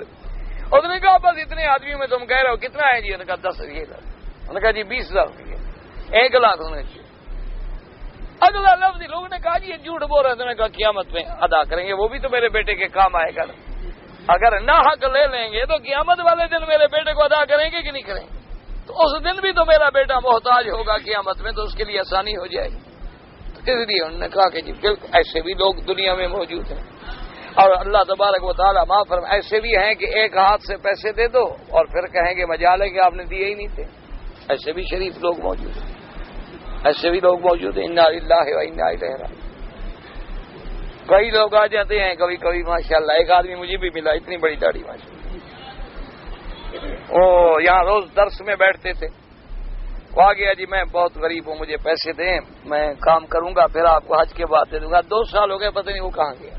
اس نے کہا بس اتنے آدمیوں میں تم کہہ رہے ہو کتنا ہے جی؟ انہوں نے کہا 10. انہوں نے کہا جی 20,000 روپئے، 1 لاکھ. انہوں نے اگلا لفظ لوگوں نے کہا جی یہ جھوٹ بول رہے ہیں. انہوں نے کہا قیامت میں ادا کریں گے، وہ بھی تو میرے بیٹے کے کام آئے گا. اگر نہ حق لے لیں گے تو قیامت والے دن میرے بیٹے کو ادا کریں گے کہ نہیں کریں گے؟ تو اس دن بھی تو میرا بیٹا محتاج ہوگا قیامت میں، تو اس کے لیے آسانی ہو جائے گی. تو اس لیے انہوں نے کہا کہ جی بالکل ایسے بھی لوگ دنیا میں موجود ہیں. اور اللہ تبارک و تعالیٰ معاف فرمائے، ایسے بھی ہیں کہ ایک ہاتھ سے پیسے دے دو اور پھر کہیں گے مجال ہے کہ آپ نے دیے ہی نہیں تھے. ایسے بھی شریف لوگ موجود ہیں، ایسے بھی لوگ موجود ہیں. انا للہ و انا الیہ راجعون. کئی لوگ آ جاتے ہیں کبھی کبھی ماشاءاللہ. ایک آدمی مجھے بھی ملا، اتنی بڑی داڑھی ماشاءاللہ. وہ یہاں روز درس میں بیٹھتے تھے. وہ آ گیا جی میں بہت غریب ہوں، مجھے پیسے دیں، میں کام کروں گا پھر آپ کو حج کے بعد دے دوں گا. 2 سال ہو گئے پتہ نہیں وہ کہاں گیا.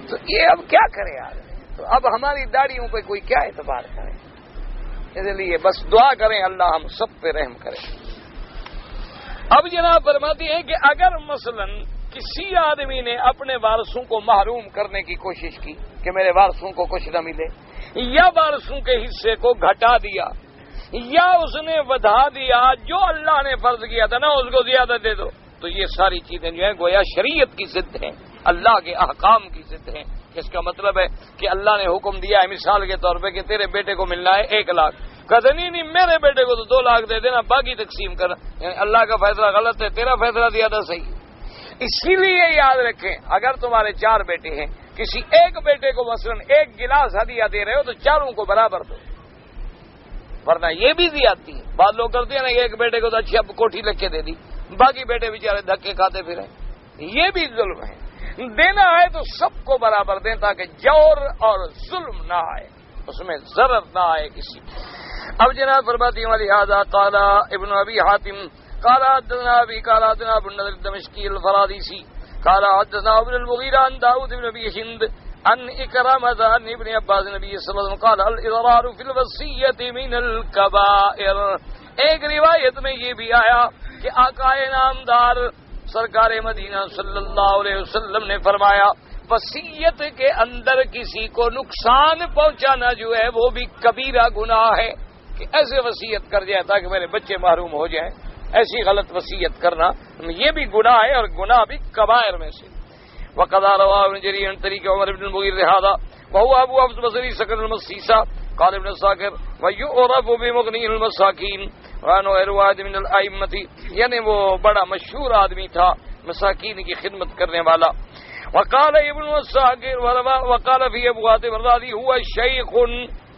تو یہ اب کیا کرے یار؟ تو اب ہماری داڑھیوں پہ کوئی کیا اعتبار کرے؟ اس لیے بس دعا کریں اللہ ہم سب پہ رحم کرے. اب جناب فرماتی ہیں کہ اگر مثلا کسی آدمی نے اپنے وارثوں کو محروم کرنے کی کوشش کی کہ میرے وارثوں کو کچھ نہ ملے، یا وارثوں کے حصے کو گھٹا دیا، یا اس نے بڑھا دیا جو اللہ نے فرض کیا تھا نا اس کو زیادہ دے دو، تو یہ ساری چیزیں جو ہیں گویا شریعت کی ضد ہیں، اللہ کے احکام کی ضد ہیں. اس کا مطلب ہے کہ اللہ نے حکم دیا ہے مثال کے طور پہ کہ تیرے بیٹے کو ملنا ہے 1 لاکھ. کہتے نہیں میرے بیٹے کو تو 2 لاکھ دے دینا، باقی تقسیم کر. یعنی اللہ کا فیصلہ غلط ہے، تیرا فیصلہ زیادہ صحیح. اسی لیے یاد رکھیں اگر تمہارے 4 بیٹے ہیں، کسی ایک بیٹے کو مثلا 1 گلاس ہدیہ دے رہے ہو تو 4 کو برابر دو، ورنہ یہ بھی زیادتی ہے. بعض لوگ کرتے ہیں نا ایک بیٹے کو تو اچھی اب کوٹھی لکھ کے دے دی، باقی بیٹے بیچارے دھکے کھاتے پھریں. یہ بھی ظلم ہے. دینا ہے تو سب کو برابر دیں تاکہ جور اور ظلم نہ آئے، اس میں ضرر نہ آئے کسی. اب جناب فرماتی ہیں لہذا قال ابن ابی حاتم قال حدثنا ابي قال حدثنا ابو النضر الدمشقي الفراديسي قال حدثنا ابن المغيرة عن داود بن ابي هند عن اكرمة عن ابن عباس النبي صلى الله عليه وسلم قال الاضرار في الوصية من الكبائر. ایک روایت میں یہ بھی آیا کہ آقا نامدار سرکار مدینہ صلی اللہ علیہ وسلم نے فرمایا وصیت کے اندر کسی کو نقصان پہنچانا جو ہے وہ بھی کبیرہ گناہ ہے. کہ ایسے وصیت کر جائے تاکہ میرے بچے محروم ہو جائیں، ایسی غلط وصیت کرنا یہ بھی گناہ ہے، اور گناہ بھی کبائر میں سے. وقد روى ابن جرير عن طريق عمر بن المغيرة هذا وهو ابو عبد البصري سكن المصيصة قال ابن الساكر ويعرف بمغني المساكين وعنه غير واحد من الائمة، یعنی وہ بڑا مشہور آدمی تھا مساکین کی خدمت کرنے والا. وقال ابن الساكر وقال في ابو حاتم الرازي هو شيخ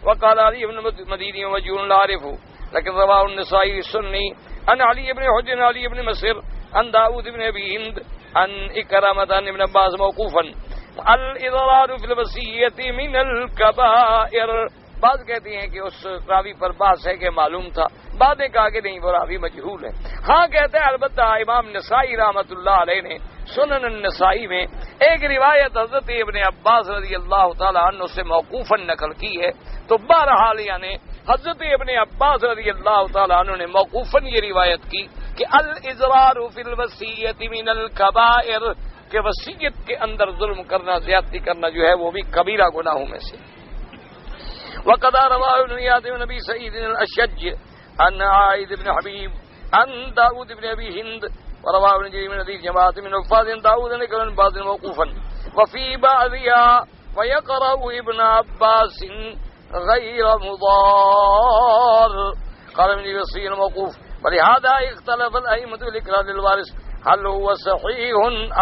وقال علي بن مديني ومجهول لا اعرفه لكن رواه النسائي السني عن علي بن حجر علي بن مصر عن داود بن ابي هند عن اکرامۃ عن ابن عباس موقوفا الاضرار فی الوصیۃ من الکبائر. بعض کہتے ہیں کہ اس راوی پر بحث ہے کہ معلوم تھا، بعد نے کہا کہ نہیں وہ راوی مجہول ہے. ہاں کہتے ہیں البتہ امام نسائی رحمۃ اللہ علیہ نے سنن النسائی میں ایک روایت حضرت ابن عباس رضی اللہ تعالی عنہ سے موقوفاً نقل کی ہے. تو بہرحال یعنی حضرت ابن عباس رضی اللہ تعالی عنہ نے موقوفاً یہ روایت کی کہ الاضرار فی الوصیۃ من الکبائر، کہ وصیت کے اندر ظلم کرنا، زیادتی کرنا جو ہے وہ بھی کبیرہ گناہوں میں سے. وقد روى ابن اياد بن ابي سعيد الاشج عن عائد بن حبيب عن داود بن ابي هند وروى ابن جرير من حديث جماعه من حفاظ داود بن بعض موقوفا وفي بعضها ويقرأ ابن عباس غير مضار. قال ابن وصي موقوف ولهذا اختلف الائمه بالاكراه للوارث هل هو صحيح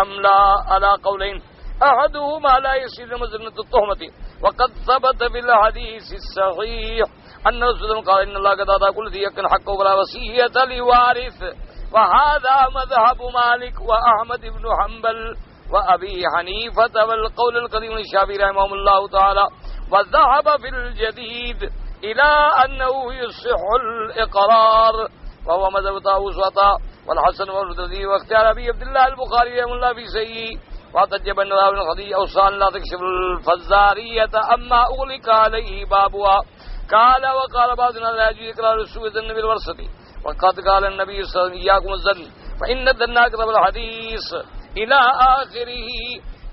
ام لا على قولين احدهما لا يصير مزنة التهمة وقد ثبت في الحديث الصحيح ان رسول الله قال ان الله قد اعطى كل ذي حق حقه ولا وصية لوارث. وهذا مذهب مالك واحمد بن حنبل وابي حنيفة والقول القديم للشافعي رحمه الله تعالى. وذهب في الجديد الى انه يصح الاقرار وهو مذهب طاووس وعطاء والحسن والرذي واختيار ابي عبد الله البخاري رحمه الله في صحيح. وتجب ان راوي الخدي اوصان لا تكشف الفزارية اما اغلق عليه بابها. قال وقال بعضنا لا يجوز اقرار السوء الظن بالورثة وقد قال النبي صلى الله عليه وسلم اياكم الظن فإن أكذب الحديث إلى آخره۔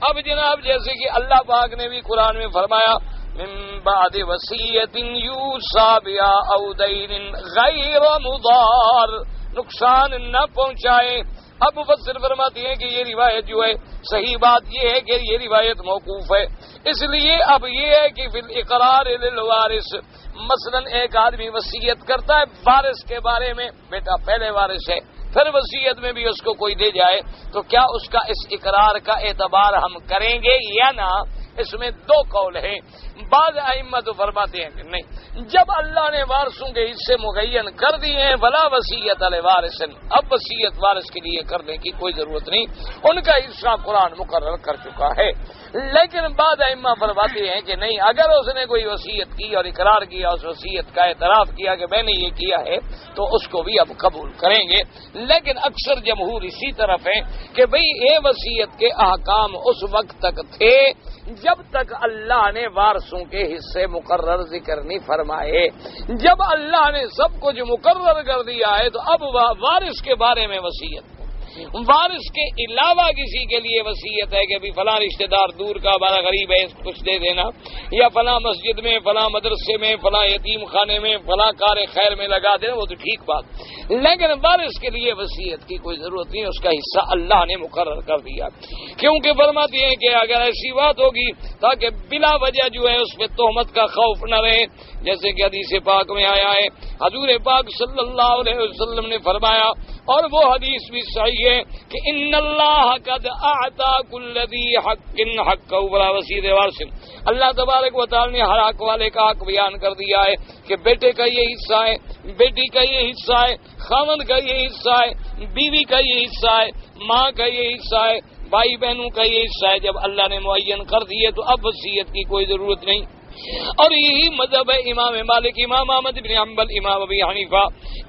اب جناب جیسے کہ اللہ پاک نے بھی قرآن میں فرمایا من بعد وصیۃ یوصی بہا او دین غیر مضار، نقصان نہ پہنچائے۔ اب مفسر فرماتے ہیں کہ یہ روایت جو ہے صحیح بات یہ ہے کہ یہ روایت موقوف ہے، اس لیے اب یہ ہے کہ فی الاقرار للوارث، مثلا ایک آدمی وصیت کرتا ہے وارث کے بارے میں، بیٹا پہلے وارث ہے، پھر وصیت میں بھی اس کو کوئی دے جائے تو کیا اس کا اس اقرار کا اعتبار ہم کریں گے یا نہ؟ اس میں دو قول ہیں۔ بعض ائمہ تو فرماتے ہیں کہ نہیں، جب اللہ نے وارثوں کے حصے معین کر دیے ہیں ولا وصیت لوارث، اب وصیت وارث کے لیے کرنے کی کوئی ضرورت نہیں، ان کا حصہ قرآن مقرر کر چکا ہے۔ لیکن بعض ائمہ فرماتے ہیں کہ نہیں، اگر اس نے کوئی وصیت کی اور اقرار کیا، اس وصیت کا اعتراف کیا کہ میں نے یہ کیا ہے، تو اس کو بھی اب قبول کریں گے۔ لیکن اکثر جمہور اسی طرف ہے کہ بھئی یہ وصیت کے احکام اس وقت تک تھے جب تک اللہ نے وارثوں کے حصے مقرر ذکر نہیں فرمائے۔ جب اللہ نے سب کچھ مقرر کر دیا ہے تو اب وارث کے بارے میں وصیت، وارث کے علاوہ کسی کے لیے وصیت ہے کہ ابھی فلاں رشتہ دار دور کا ہمارا غریب ہے کچھ دے دینا، یا فلاں مسجد میں، فلاں مدرسے میں، فلاں یتیم خانے میں، فلاں کار خیر میں لگا دینا، وہ تو ٹھیک بات، لیکن وارث کے لیے وصیت کی کوئی ضرورت نہیں، اس کا حصہ اللہ نے مقرر کر دیا۔ کیونکہ فرماتے ہیں کہ اگر ایسی بات ہوگی تاکہ بلا وجہ جو ہے اس پہ تہمت کا خوف نہ رہے، جیسے کہ حدیث پاک میں آیا ہے، حضور پاک صلی اللہ علیہ وسلم نے فرمایا، اور وہ حدیث بھی صحیح ہے کہ ان اللہ قد اعطى كل ذي حق حقه ولا وصية وارث، اللہ تبارک و تعالی نے ہر حق والے کا حق بیان کر دیا ہے کہ بیٹے کا یہ حصہ ہے، بیٹی کا یہ حصہ ہے، خاوند کا یہ حصہ ہے، بیوی کا یہ حصہ ہے، ماں کا یہ حصہ ہے، بھائی بہنوں کا یہ حصہ ہے۔ جب اللہ نے معین کر دیے تو اب وصیت کی کوئی ضرورت نہیں۔ اور یہی مذہب ہے امام مالک، امام احمد بن حنبل، امام ابی حنیفہ،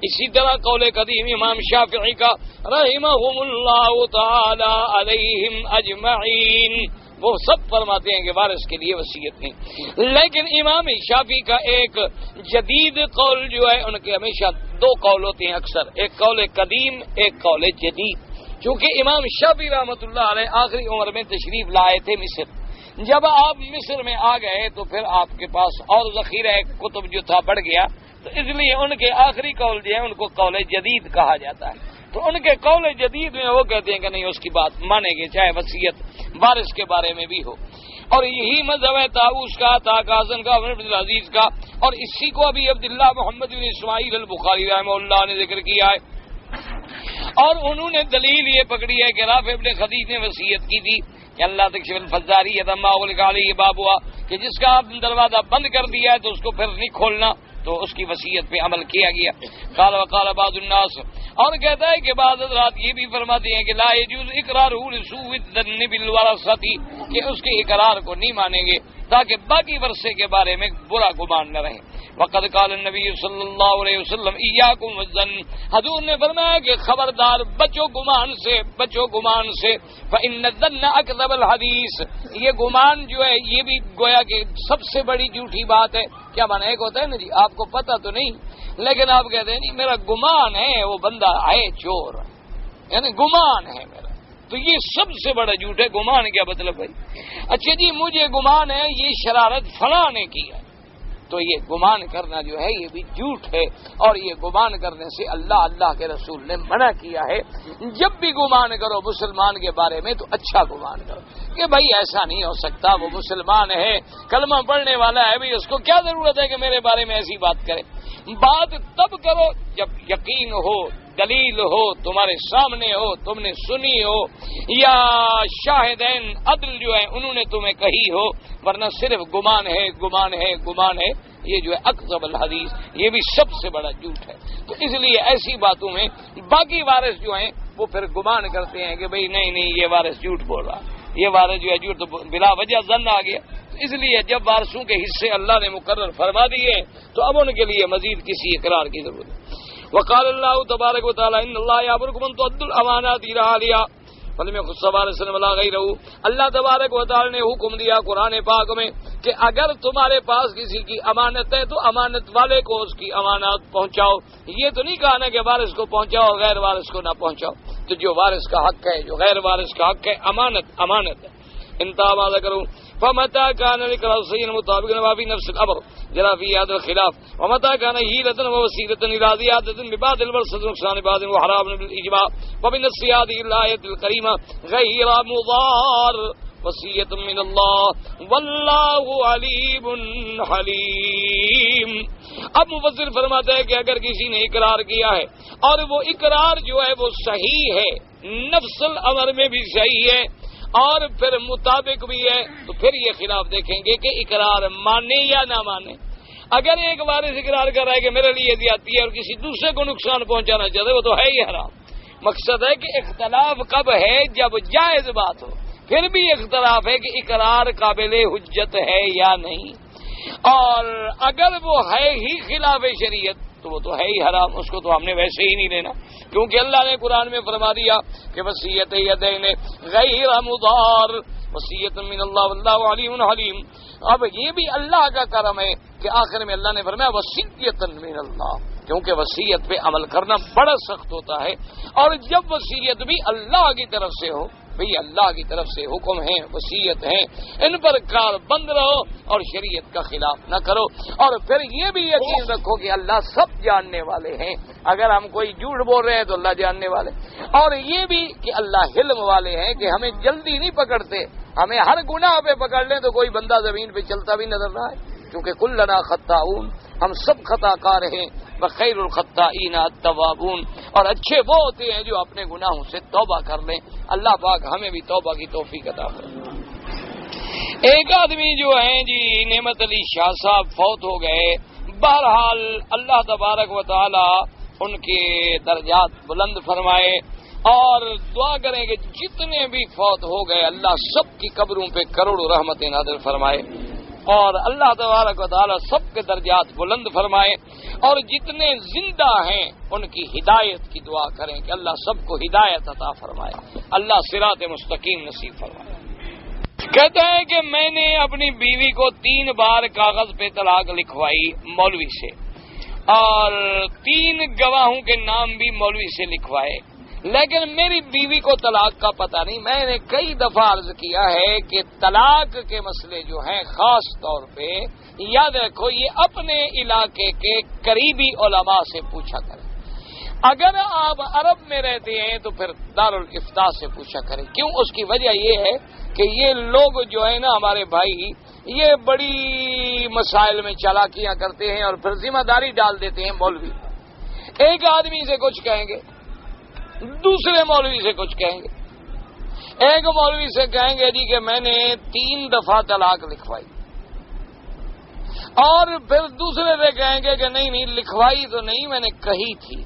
اسی طرح قول قدیم امام شافعی کا رحمہم اللہ تعالی علیہم اجمعین، وہ سب فرماتے ہیں کہ وارث کے لیے وصیت نہیں۔ لیکن امام شافعی کا ایک جدید قول جو ہے، ان کے ہمیشہ دو قول ہوتے ہیں اکثر، ایک قول قدیم، ایک قول جدید۔ چونکہ امام شافعی رحمۃ اللہ علیہ آخری عمر میں تشریف لائے تھے مصر، جب آپ مصر میں آ گئے تو پھر آپ کے پاس اور ذخیرہ کتب جو تھا بڑھ گیا، تو اس لیے ان کے آخری قول جو ہے ان کو قول جدید کہا جاتا ہے۔ تو ان کے قول جدید میں وہ کہتے ہیں کہ نہیں، اس کی بات مانیں گے چاہے وصیت وارث کے بارے میں بھی ہو۔ اور یہی مذہب ہے طاؤس کا، طاقاسن کا، عمر بن العزیز کا، اور اسی کو ابھی عبداللہ محمد بن اسماعیل البخاری رحمہ اللہ نے ذکر کیا ہے۔ اور انہوں نے دلیل یہ پکڑی ہے کہ رافع ابن خدیج نے وصیت کی تھی کہ اللہ تکشف الفزاری یتما اغلق علیہ بابوا، کہ جس کا آپ نے دروازہ بند کر دیا ہے تو اس کو پھر نہیں کھولنا، تو اس کی وصیت پہ عمل کیا گیا۔ قال وقال بعض الناس، اور کہتا ہے کہ بعض حضرات یہ بھی فرماتے ہیں کہ لا يجوز اقرارہ لسوء الظن بالورثۃ، کہ اس کے اقرار کو نہیں مانیں گے تاکہ باقی ورثے کے بارے میں برا گمان نہ رہے۔ وقد قال النبی صلی اللہ علیہ وسلم ایاکم والظن، حضور نے فرمایا کہ خبردار بچو گمان سے، بچو گمان سے، فإن الظن اکذب الحدیث، یہ گمان جو ہے یہ بھی گویا کہ سب سے بڑی جھوٹی بات ہے۔ کیا مانا؟ ایک ہوتا ہے نا جی آپ کو پتہ تو نہیں لیکن آپ کہتے ہیں نہیں میرا گمان ہے وہ بندہ ہے چور، یعنی گمان ہے میرا، تو یہ سب سے بڑا جھوٹ ہے۔ گمان کیا مطلب ہے؟ اچھا جی مجھے گمان ہے یہ شرارت فلاں نے کی ہے، تو یہ گمان کرنا جو ہے یہ بھی جھوٹ ہے، اور یہ گمان کرنے سے اللہ کے رسول نے منع کیا ہے۔ جب بھی گمان کرو مسلمان کے بارے میں تو اچھا گمان کرو کہ بھائی ایسا نہیں ہو سکتا، وہ مسلمان ہے، کلمہ پڑھنے والا ہے، بھائی اس کو کیا ضرورت ہے کہ میرے بارے میں ایسی بات کرے۔ بات تب کرو جب یقین ہو، دلیل ہو، تمہارے سامنے ہو، تم نے سنی ہو، یا شاہدین عدل جو ہے انہوں نے تمہیں کہی ہو، ورنہ صرف گمان ہے گمان ہے گمان ہے، یہ جو ہے اکذب الحدیث، یہ بھی سب سے بڑا جھوٹ ہے۔ تو اس لیے ایسی باتوں میں باقی وارث جو ہیں وہ پھر گمان کرتے ہیں کہ بھئی نہیں یہ وارث جھوٹ بول رہا، یہ وارث جو ہے جھوٹ، تو بلا وجہ ظن آ گیا۔ اس لیے جب وارثوں کے حصے اللہ نے مقرر فرما دیے تو اب ان کے لیے مزید کسی اقرار کی ضرورت ہے۔ وقال اللہ تبارک و تعالی ان اللہ یامرکم ان تؤدوا الامانات الی اہلہا فلم یخص صلی اللہ علیہ وسلم ولا غیرہ، اللہ تبارک و تعالی نے حکم دیا قرآن پاک میں کہ اگر تمہارے پاس کسی کی امانت ہے تو امانت والے کو اس کی امانت پہنچاؤ۔ یہ تو نہیں کہا نا کہ وارث کو پہنچاؤ غیر وارث کو نہ پہنچاؤ، تو جو وارث کا حق ہے، جو غیر وارث کا حق ہے، امانت ہے. انتہا ما ذکروا فمتى كان لقرار الصحيح المطابق وفي نفس الامر جرى في هذا الخلاف ومتى كان هيلة ووسيلة الى زيادة ببعض الورثة نقصان بعض وحرام بالاجماع وبنص هذه الآية الكريمة غير مضار وصية من الله والله عليم حليم. اب مفسر فرماتا ہے کہ اگر کسی نے اقرار کیا ہے اور وہ اقرار جو ہے وہ صحیح ہے، نفس الامر میں بھی صحیح ہے اور پھر مطابق بھی ہے، تو پھر یہ خلاف دیکھیں گے کہ اقرار مانے یا نہ مانے. اگر ایک وارث اقرار کر رہا ہے کہ میرے لیے زیادتی ہے اور کسی دوسرے کو نقصان پہنچانا چاہتے وہ تو ہے ہی حرام. مقصد ہے کہ اختلاف کب ہے؟ جب جائز بات ہو. پھر بھی اختلاف ہے کہ اقرار قابل حجت ہے یا نہیں، اور اگر وہ ہے ہی خلاف شریعت تو وہ تو ہے ہی حرام، اس کو تو ہم نے ویسے ہی نہیں لینا، کیونکہ اللہ نے قرآن میں فرما دیا کہ وصیت یدین غیر مضار وصیت من اللہ واللہ علیم حلیم. اب یہ بھی اللہ کا کرم ہے کہ آخر میں اللہ نے فرمایا وصیت من اللہ، کیونکہ وصیت پہ عمل کرنا بڑا سخت ہوتا ہے، اور جب وصیت بھی اللہ کی طرف سے ہو، بھئی اللہ کی طرف سے حکم ہے، وصیت ہے، ان پر کار بند رہو اور شریعت کا خلاف نہ کرو. اور پھر یہ بھی یقین رکھو کہ اللہ سب جاننے والے ہیں، اگر ہم کوئی جھوٹ بول رہے ہیں تو اللہ جاننے والے، اور یہ بھی کہ اللہ حلم والے ہیں کہ ہمیں جلدی نہیں پکڑتے، ہمیں ہر گناہ پہ پکڑ لیں تو کوئی بندہ زمین پہ چلتا بھی نظر نہ آئے، کیونکہ کلنا خطاؤن، ہم سب خطا کار ہیں، بخیر الخطائین التوابون، اور اچھے وہ ہوتے ہیں جو اپنے گناہوں سے توبہ کر لیں. اللہ پاک ہمیں بھی توبہ کی توفیق عطا فرمائے. ایک آدمی جو ہیں جی نعمت علی شاہ صاحب فوت ہو گئے. بہرحال اللہ تبارک و تعالی ان کے درجات بلند فرمائے، اور دعا کریں کہ جتنے بھی فوت ہو گئے اللہ سب کی قبروں پہ کروڑوں رحمتیں نازل فرمائے، اور اللہ تبارک و تعالی سب کے درجات بلند فرمائے، اور جتنے زندہ ہیں ان کی ہدایت کی دعا کریں کہ اللہ سب کو ہدایت عطا فرمائے، اللہ صراط مستقیم نصیب فرمائے. کہتا ہے کہ میں نے اپنی بیوی کو 3 بار کاغذ پہ طلاق لکھوائی مولوی سے، اور 3 گواہوں کے نام بھی مولوی سے لکھوائے، لیکن میری بیوی کو طلاق کا پتہ نہیں. میں نے کئی دفعہ عرض کیا ہے کہ طلاق کے مسئلے جو ہیں خاص طور پہ یاد رکھو یہ اپنے علاقے کے قریبی علماء سے پوچھا کریں. اگر آپ عرب میں رہتے ہیں تو پھر دارالافتاء سے پوچھا کریں. کیوں؟ اس کی وجہ یہ ہے کہ یہ لوگ جو ہے نا ہمارے بھائی یہ بڑی مسائل میں چالاکیاں کرتے ہیں اور پھر ذمہ داری ڈال دیتے ہیں مولوی. ایک آدمی سے کچھ کہیں گے، دوسرے مولوی سے کچھ کہیں گے. ایک مولوی سے کہیں گے جی کہ میں نے 3 دفعہ طلاق لکھوائی، اور پھر دوسرے سے کہیں گے کہ نہیں لکھوائی تو نہیں میں نے کہی تھی،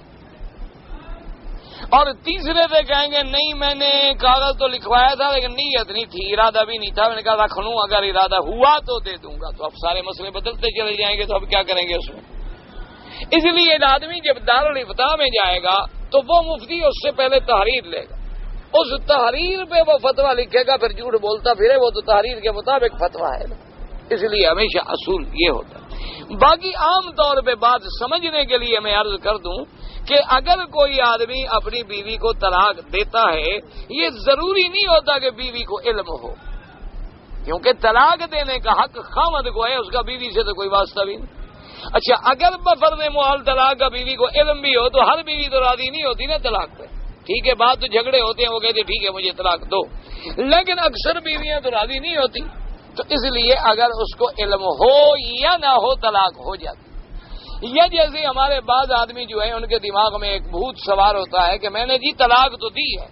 اور تیسرے سے کہیں گے نہیں میں نے کاغذ تو لکھوایا تھا لیکن نیت نہیں تھی، ارادہ بھی نہیں تھا، میں نے کہا رکھ لوں، اگر ارادہ ہوا تو دے دوں گا. تو اب سارے مسئلے بدلتے چلے جائیں گے تو اب کیا کریں گے اس میں. اس لیے آدمی جب دارالافتاء میں جائے گا تو وہ مفتی اس سے پہلے تحریر لے گا، اس تحریر پہ وہ فتویٰ لکھے گا، پھر جھوٹ بولتا پھرے وہ تو تحریر کے مطابق فتویٰ ہے نا. اس لیے ہمیشہ اصول یہ ہوتا ہے. باقی عام طور پہ بات سمجھنے کے لیے میں عرض کر دوں کہ اگر کوئی آدمی اپنی بیوی کو طلاق دیتا ہے یہ ضروری نہیں ہوتا کہ بیوی کو علم ہو، کیونکہ طلاق دینے کا حق خاوند کو ہے، اس کا بیوی سے تو کوئی واسطہ بھی نہیں. اچھا اگر بفرض محال طلاق کا بیوی کو علم بھی ہو تو ہر بیوی تو راضی نہیں ہوتی نا طلاق پہ. ٹھیک ہے بات تو جھگڑے ہوتے ہیں، وہ کہتے ٹھیک ہے مجھے طلاق دو، لیکن اکثر بیویاں تو راضی نہیں ہوتی. تو اس لیے اگر اس کو علم ہو یا نہ ہو طلاق ہو جاتی. یا جیسے ہمارے بعض آدمی جو ہیں ان کے دماغ میں ایک بھوت سوار ہوتا ہے کہ میں نے جی طلاق تو دی ہے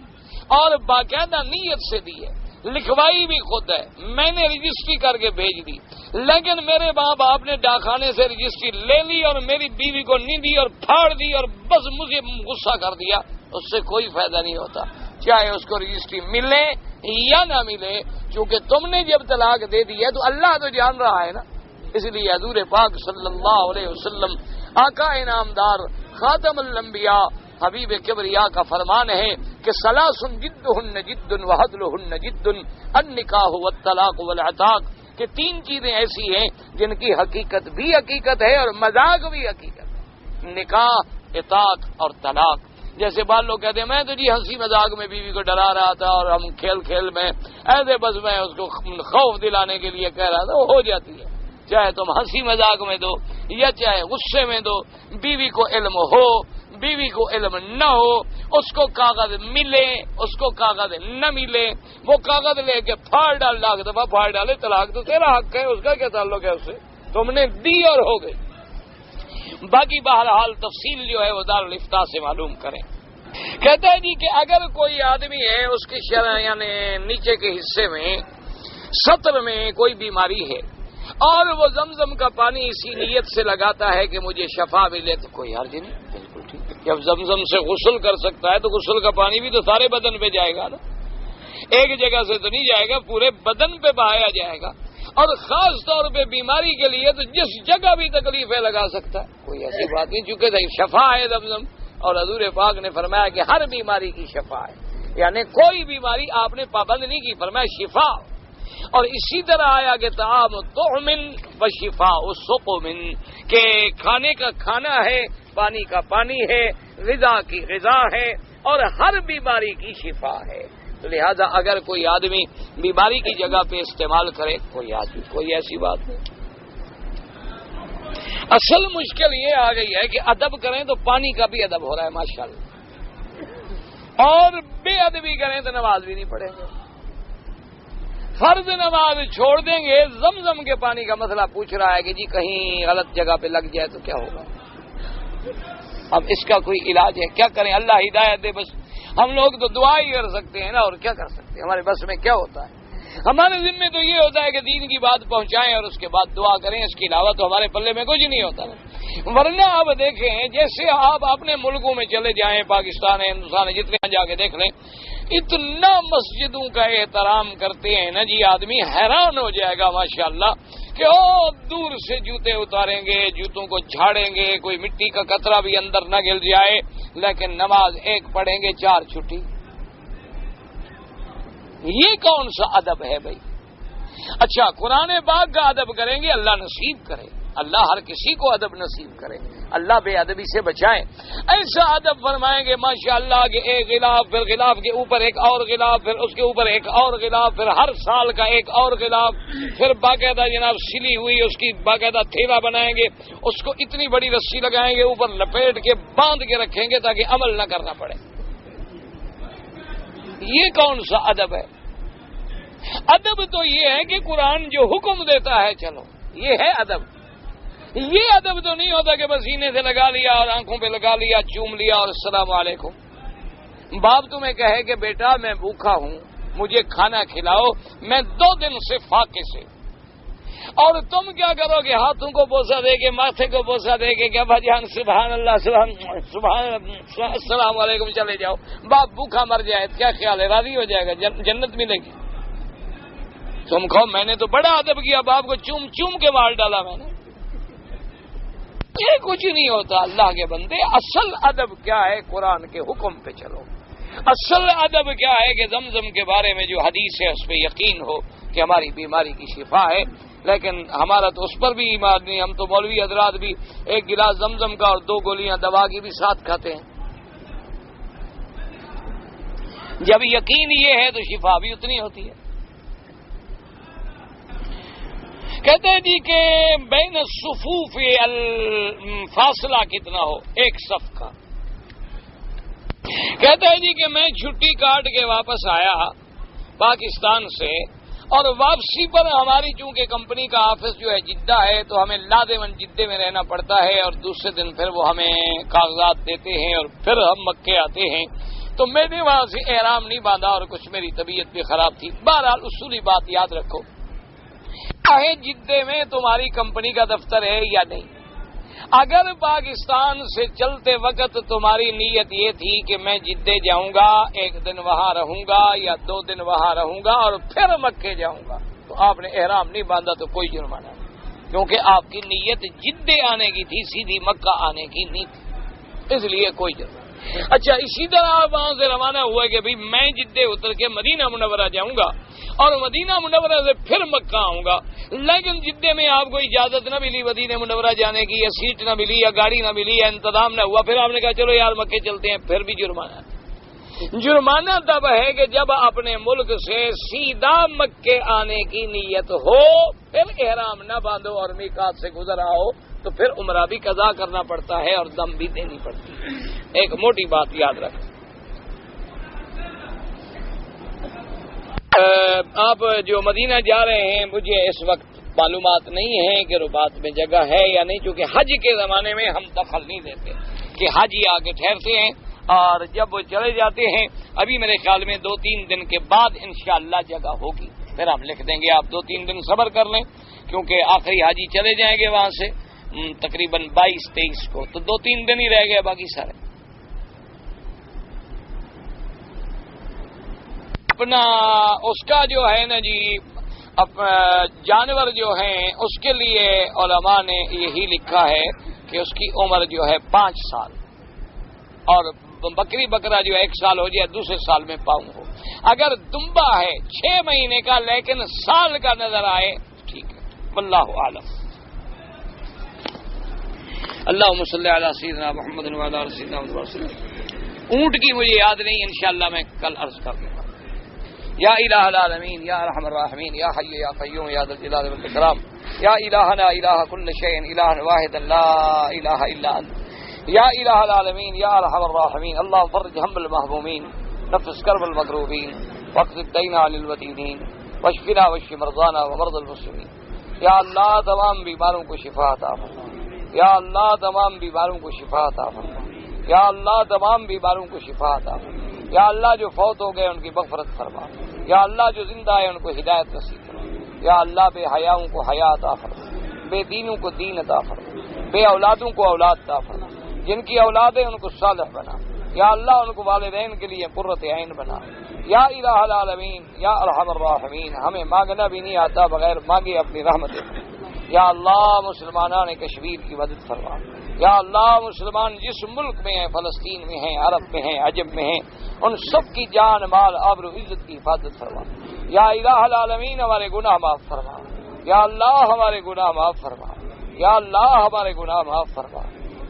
اور باقاعدہ نیت سے دی ہے، لکھوائی بھی خود ہے، میں نے رجسٹری کر کے بھیج دی، لیکن میرے ماں باپ نے ڈاکخانے سے رجسٹری لے لی اور میری بیوی کو نہیں دی اور پھاڑ دی اور بس مجھے غصہ کر دیا. اس سے کوئی فائدہ نہیں ہوتا، چاہے اس کو رجسٹری ملے یا نہ ملے، کیونکہ تم نے جب طلاق دے دی ہے تو اللہ تو جان رہا ہے نا. اس لیے حضور پاک صلی اللہ علیہ وسلم آقا انعامدار خاتم الانبیاء حبیب کبریا کا فرمان ہے کہ ثلاث جدہن جد وہدلہن جد النکاح والطلاق والعتاق، کہ 3 چیزیں ایسی ہیں جن کی حقیقت بھی حقیقت ہے اور مذاق بھی حقیقت ہے، نکاح، عتاق اور طلاق. جیسے بعض لوگ کہتے ہیں میں تو جی ہنسی مذاق میں بیوی کو ڈرا رہا تھا اور ہم کھیل کھیل میں ایسے بس میں اس کو خوف دلانے کے لیے کہہ رہا تھا، وہ ہو جاتی ہے، چاہے تم ہنسی مذاق میں دو یا چاہے غصے میں دو، بیوی کو علم ہو بیوی کو علم نہ ہو، اس کو کاغذ ملے اس کو کاغذ نہ ملے، وہ کاغذ لے کے پھاڑ ڈال، لاکھ دفعہ پھاڑ ڈالے، طلاق تو تیرا حق ہے، اس کا کیا تعلق ہے اس سے، تم نے دی اور ہو گئی۔ باقی بہرحال تفصیل جو ہے وہ دارالفتاء سے معلوم کریں۔ کہتا ہے جی کہ اگر کوئی آدمی ہے اس کی یعنی نیچے کے حصے میں سطر میں کوئی بیماری ہے اور وہ زمزم کا پانی اسی نیت سے لگاتا ہے کہ مجھے شفا ملے تو کوئی حرج نہیں، بالکل ٹھیک ہے۔ جب زمزم سے غسل کر سکتا ہے تو غسل کا پانی بھی تو سارے بدن پہ جائے گا نا، ایک جگہ سے تو نہیں جائے گا، پورے بدن پہ بہایا جائے گا، اور خاص طور پہ بیماری کے لیے تو جس جگہ بھی تکلیف ہے لگا سکتا ہے، کوئی ایسی بات نہیں، چونکہ شفا ہے زمزم، اور حضور پاک نے فرمایا کہ ہر بیماری کی شفا ہے، یعنی کوئی بیماری آپ نے پابند نہیں کی، فرمایا شفا۔ اور اسی طرح آیا کہ طعام طعمن و شفاء سقمن، کہ کھانے کا کھانا ہے، پانی کا پانی ہے، غذا کی غذا ہے، اور ہر بیماری کی شفا ہے۔ تو لہذا اگر کوئی آدمی بیماری کی جگہ پہ استعمال کرے کوئی ایسی بات نہیں۔ اصل مشکل یہ آ گئی ہے کہ ادب کریں تو پانی کا بھی ادب ہو رہا ہے ماشاءاللہ، اور بے ادبی کریں تو نماز بھی نہیں پڑھیں گے، فرض نماز چھوڑ دیں گے، زمزم کے پانی کا مسئلہ پوچھ رہا ہے کہ جی کہیں غلط جگہ پہ لگ جائے تو کیا ہوگا؟ اب اس کا کوئی علاج ہے؟ کیا کریں؟ اللہ ہدایت دے، بس ہم لوگ تو دعا ہی کر سکتے ہیں نا، اور کیا کر سکتے ہیں، ہمارے بس میں کیا ہوتا ہے؟ ہمارے ذمہ تو یہ ہوتا ہے کہ دین کی بات پہنچائیں اور اس کے بعد دعا کریں، اس کے علاوہ تو ہمارے پلے میں کچھ نہیں ہوتا ہے۔ ورنہ آپ دیکھیں، جیسے آپ اپنے ملکوں میں چلے جائیں، پاکستان ہے، ہندوستان ہے، جتنے جا کے دیکھ لیں، اتنا مسجدوں کا احترام کرتے ہیں نا جی، آدمی حیران ہو جائے گا ماشاءاللہ، کہ دور سے جوتے اتاریں گے، جوتوں کو جھاڑیں گے، کوئی مٹی کا قطرہ بھی اندر نہ گر جائے، لیکن نماز ایک پڑھیں گے، 4 چھٹی۔ یہ کون سا ادب ہے بھائی؟ اچھا، قرآن پاک کا ادب کریں گے، اللہ نصیب کرے، اللہ ہر کسی کو ادب نصیب کرے، اللہ بے ادبی سے بچائے۔ ایسا ادب فرمائیں گے ماشاءاللہ کہ ایک غلاف، پھر غلاف کے اوپر ایک اور غلاف، پھر اس کے اوپر ایک اور غلاف، پھر ہر سال کا ایک اور غلاف، پھر باقاعدہ جناب سلی ہوئی اس کی باقاعدہ تھیلا بنائیں گے، اس کو اتنی بڑی رسی لگائیں گے، اوپر لپیٹ کے باندھ کے رکھیں گے تاکہ عمل نہ کرنا پڑے۔ یہ کون سا ادب ہے؟ ادب تو یہ ہے کہ قرآن جو حکم دیتا ہے چلو، یہ ہے ادب۔ یہ ادب تو نہیں ہوتا کہ بس سینے سے لگا لیا اور آنکھوں پہ لگا لیا، چوم لیا اور السلام علیکم۔ باپ تمہیں کہے کہ بیٹا میں بھوکا ہوں، مجھے کھانا کھلاؤ، میں 2 دن سے فاقے سے، اور تم کیا کرو گے؟ ہاتھوں کو بوسہ دے کے، ماتھے کو بوسہ دے کے، کیا بھجان سبحان اللہ سبحان السلام علیکم، چلے جاؤ۔ باپ بھوکا مر جائے کیا خیال ہے؟ راضی ہو جائے گا؟ جنت ملے گی؟ تم کہو میں نے تو بڑا ادب کیا، باپ کو چوم چوم کے مار ڈالا میں نے۔ یہ کچھ نہیں ہوتا اللہ کے بندے۔ اصل ادب کیا ہے؟ قرآن کے حکم پہ چلو۔ اصل ادب کیا ہے کہ زمزم کے بارے میں جو حدیث ہے اس پہ یقین ہو کہ ہماری بیماری کی شفا ہے، لیکن ہمارا تو اس پر بھی ایمان نہیں۔ ہم تو مولوی حضرات بھی 1 گلاس زمزم کا اور 2 گولیاں دوا کی بھی ساتھ کھاتے ہیں۔ جب یقین یہ ہے تو شفا بھی اتنی ہوتی ہے۔ کہتے ہیں جی کہ بین الصفوف فاصلہ کتنا ہو ایک صف کا۔ کہتے ہیں جی کہ میں چھٹی کاٹ کے واپس آیا پاکستان سے، اور واپسی پر ہماری چونکہ کمپنی کا آفس جو ہے جدہ ہے، تو ہمیں لازماً جدے میں رہنا پڑتا ہے، اور دوسرے دن پھر وہ ہمیں کاغذات دیتے ہیں اور پھر ہم مکے آتے ہیں۔ تو میں نے وہاں سے احرام نہیں باندھا اور کچھ میری طبیعت بھی خراب تھی۔ بہرحال اصولی بات یاد رکھو، چاہے جدے میں تمہاری کمپنی کا دفتر ہے یا نہیں، اگر پاکستان سے چلتے وقت تمہاری نیت یہ تھی کہ میں جدے جاؤں گا، 1 دن وہاں رہوں گا یا 2 دن وہاں رہوں گا اور پھر مکے جاؤں گا، تو آپ نے احرام نہیں باندھا تو کوئی جرمانہ نہیں، کیونکہ آپ کی نیت جدے آنے کی تھی، سیدھی مکہ آنے کی نہیں تھی، اس لیے کوئی جرمانہ۔ اچھا، اسی طرح آپ وہاں سے روانہ ہوئے کہ بھئی میں جدے اتر کے مدینہ منورہ جاؤں گا، اور مدینہ منورہ سے پھر مکہ آؤں گا، لیکن جدے میں آپ کو اجازت نہ ملی مدینہ منورہ جانے کی، یا سیٹ نہ ملی، یا گاڑی نہ ملی، یا انتظام نہ ہوا، پھر آپ نے کہا چلو یار مکے چلتے ہیں، پھر بھی جرمانہ تب ہے کہ جب اپنے ملک سے سیدھا مکے آنے کی نیت ہو، پھر احرام نہ باندھو اور میقات سے گزر آؤ، تو پھر عمرہ بھی قضا کرنا پڑتا ہے اور دم بھی دینی پڑتی ہے۔ ایک موٹی بات یاد رکھ، آپ جو مدینہ جا رہے ہیں، مجھے اس وقت معلومات نہیں ہے کہ رباط میں جگہ ہے یا نہیں، چونکہ حج کے زمانے میں ہم دخل نہیں دیتے کہ حج ہی آ کے ٹھہرتے ہیں اور جب وہ چلے جاتے ہیں۔ ابھی میرے خیال میں 2-3 دن کے بعد انشاءاللہ جگہ ہوگی، پھر ہم لکھ دیں گے، آپ 2-3 دن صبر کر لیں، کیونکہ آخری حاجی چلے جائیں گے وہاں سے تقریباً 22-23 کو، تو 2-3 دن ہی رہ گئے باقی سارے۔ اپنا اس کا جو ہے نا جی، جانور جو ہیں اس کے لیے علماء نے یہی لکھا ہے کہ اس کی عمر جو ہے 5 سال، اور بکری بکرا جو 1 سال ہو جائے، دوسرے سال میں پاؤں ہو۔ اگر دمبا ہے 6 مہینے کا لیکن سال کا نظر آئے ٹھیک ہے، واللہ عالم۔ اللہم صلی علی سیدنا محمد وعلی آل سیدنا محمد۔ اونٹ کی مجھے یاد نہیں، انشاءاللہ میں کل عرض کر دوں گا۔ یا الہ العالمین، یا ارحم الراحمین، یا حی یا قیوم، یا ذا الجلال والاکرام، یا الہنا الہ کل شیء، الہ واحد لا الہ الا انت، یا الہ العالمین، یا ارحم الراحمین۔ اللہم فرج ہم المحمومین، نفس کرب المکروبین، واقض الدین عن المدینین، واشفنا واشف مرضانا ومرضى المسلمین۔ یا اللہ تمام بیماروں کو شفا عطا فرما، یا اللہ تمام بیماروں کو شفا عطا فرما، یا اللہ تمام بیماروں کو شفا عطا فرما، یا اللہ جو فوت ہو گئے ان کی مغفرت فرما، یا اللہ جو زندہ ہے ان کو ہدایت نصیب فرما، یا اللہ بے حیاؤں کو حیا عطا فرما، بے دینوں کو دین عطا فرما، بے اولادوں کو اولاد عطا فرما، جن کی اولاد ہے ان کو صالح بنا، یا اللہ ان کو والدین کے لیے قرۃ عین بنا، یا الہ العالمین، یا ارحم الراحمین۔ ہمیں مانگنا بھی نہیں آتا، بغیر مانگے اپنی رحمت دے۔ یا اللہ مسلمانان کشمیر کی مدد فرما، یا اللہ مسلمان جس ملک میں ہیں، فلسطین میں ہیں، عرب میں ہیں، عجم میں ہیں، ان سب کی جان مال آبرو عزت کی حفاظت فرما۔ یا الہ العالمین ہمارے گناہ معاف فرما، یا اللہ ہمارے گناہ معاف فرما، یا اللہ ہمارے گناہ معاف فرما،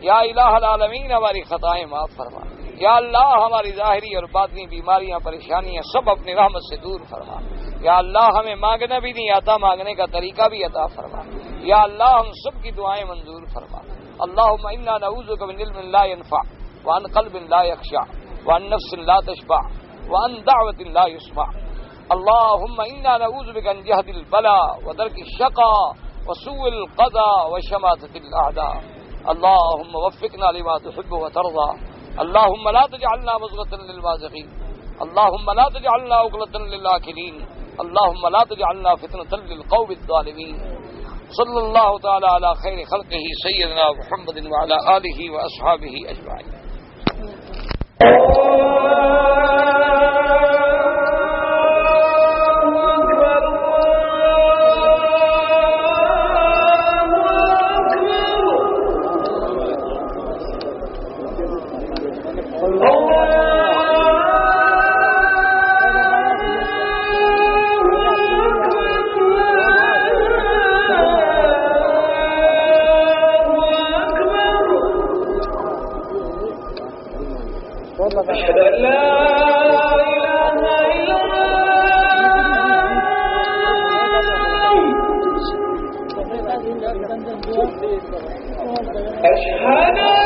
یا الہ العالمین ہماری خطائیں معاف فرما، یا اللہ ہماری ظاہری اور باطنی بیماریاں پریشانیاں سب اپنی رحمت سے دور فرما۔ یا اللہ ہمیں مانگنا بھی نہیں آتا، مانگنے کا طریقہ بھی عطا فرما۔ یا اللہ ہم سب کی دعائیں منظور فرما۔ اللہم انا نعوذک من علم لا ينفع، وعن قلب لا يخشع، وعن نفس لا تشبع، وعن دعوة لا يسمع۔ اللہم انا نعوذ بک من جہد البلاء ودرک الشقاء وسوء القضاء وشماتة الأعداء۔ اللہم وفقنا لما تحب وترضى۔ اللہم لا تجعلنا مضغة للمازغین، اللہم لا تجعلنا عقلة للآکلین، اللہم لا تجعلنا فتنة للقوم الظالمین۔ صلی اللہ تعالی علی خیر خلقہ سیدنا محمد وعلی آلہ واصحابہ اجمعین۔ أشهد أن لا إله إلا الله، أشهد أن لا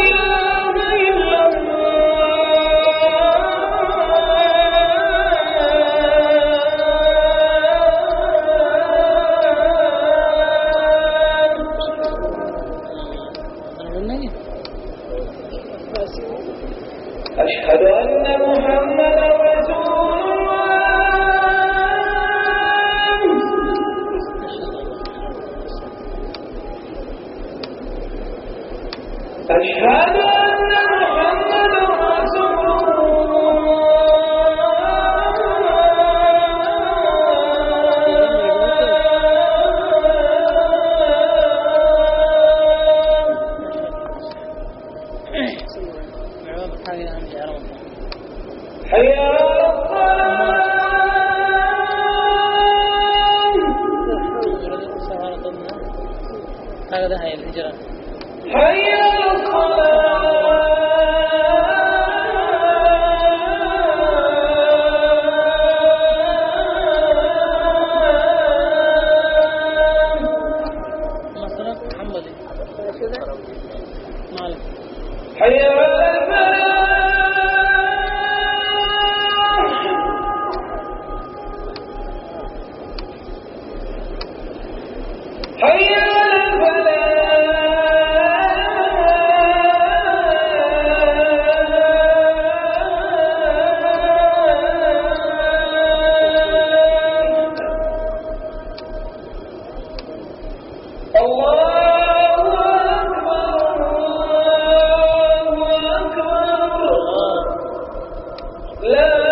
إله إلا أشهد أن محمدا رسول الله، أشهد أن محمدا رسول الله، حي على الصلاة هذا هي الهجرة. حي على الصلاة مثلا محمد مالك. حي على الفلاح حي على الفلاح الله أكبر الله أكبر لا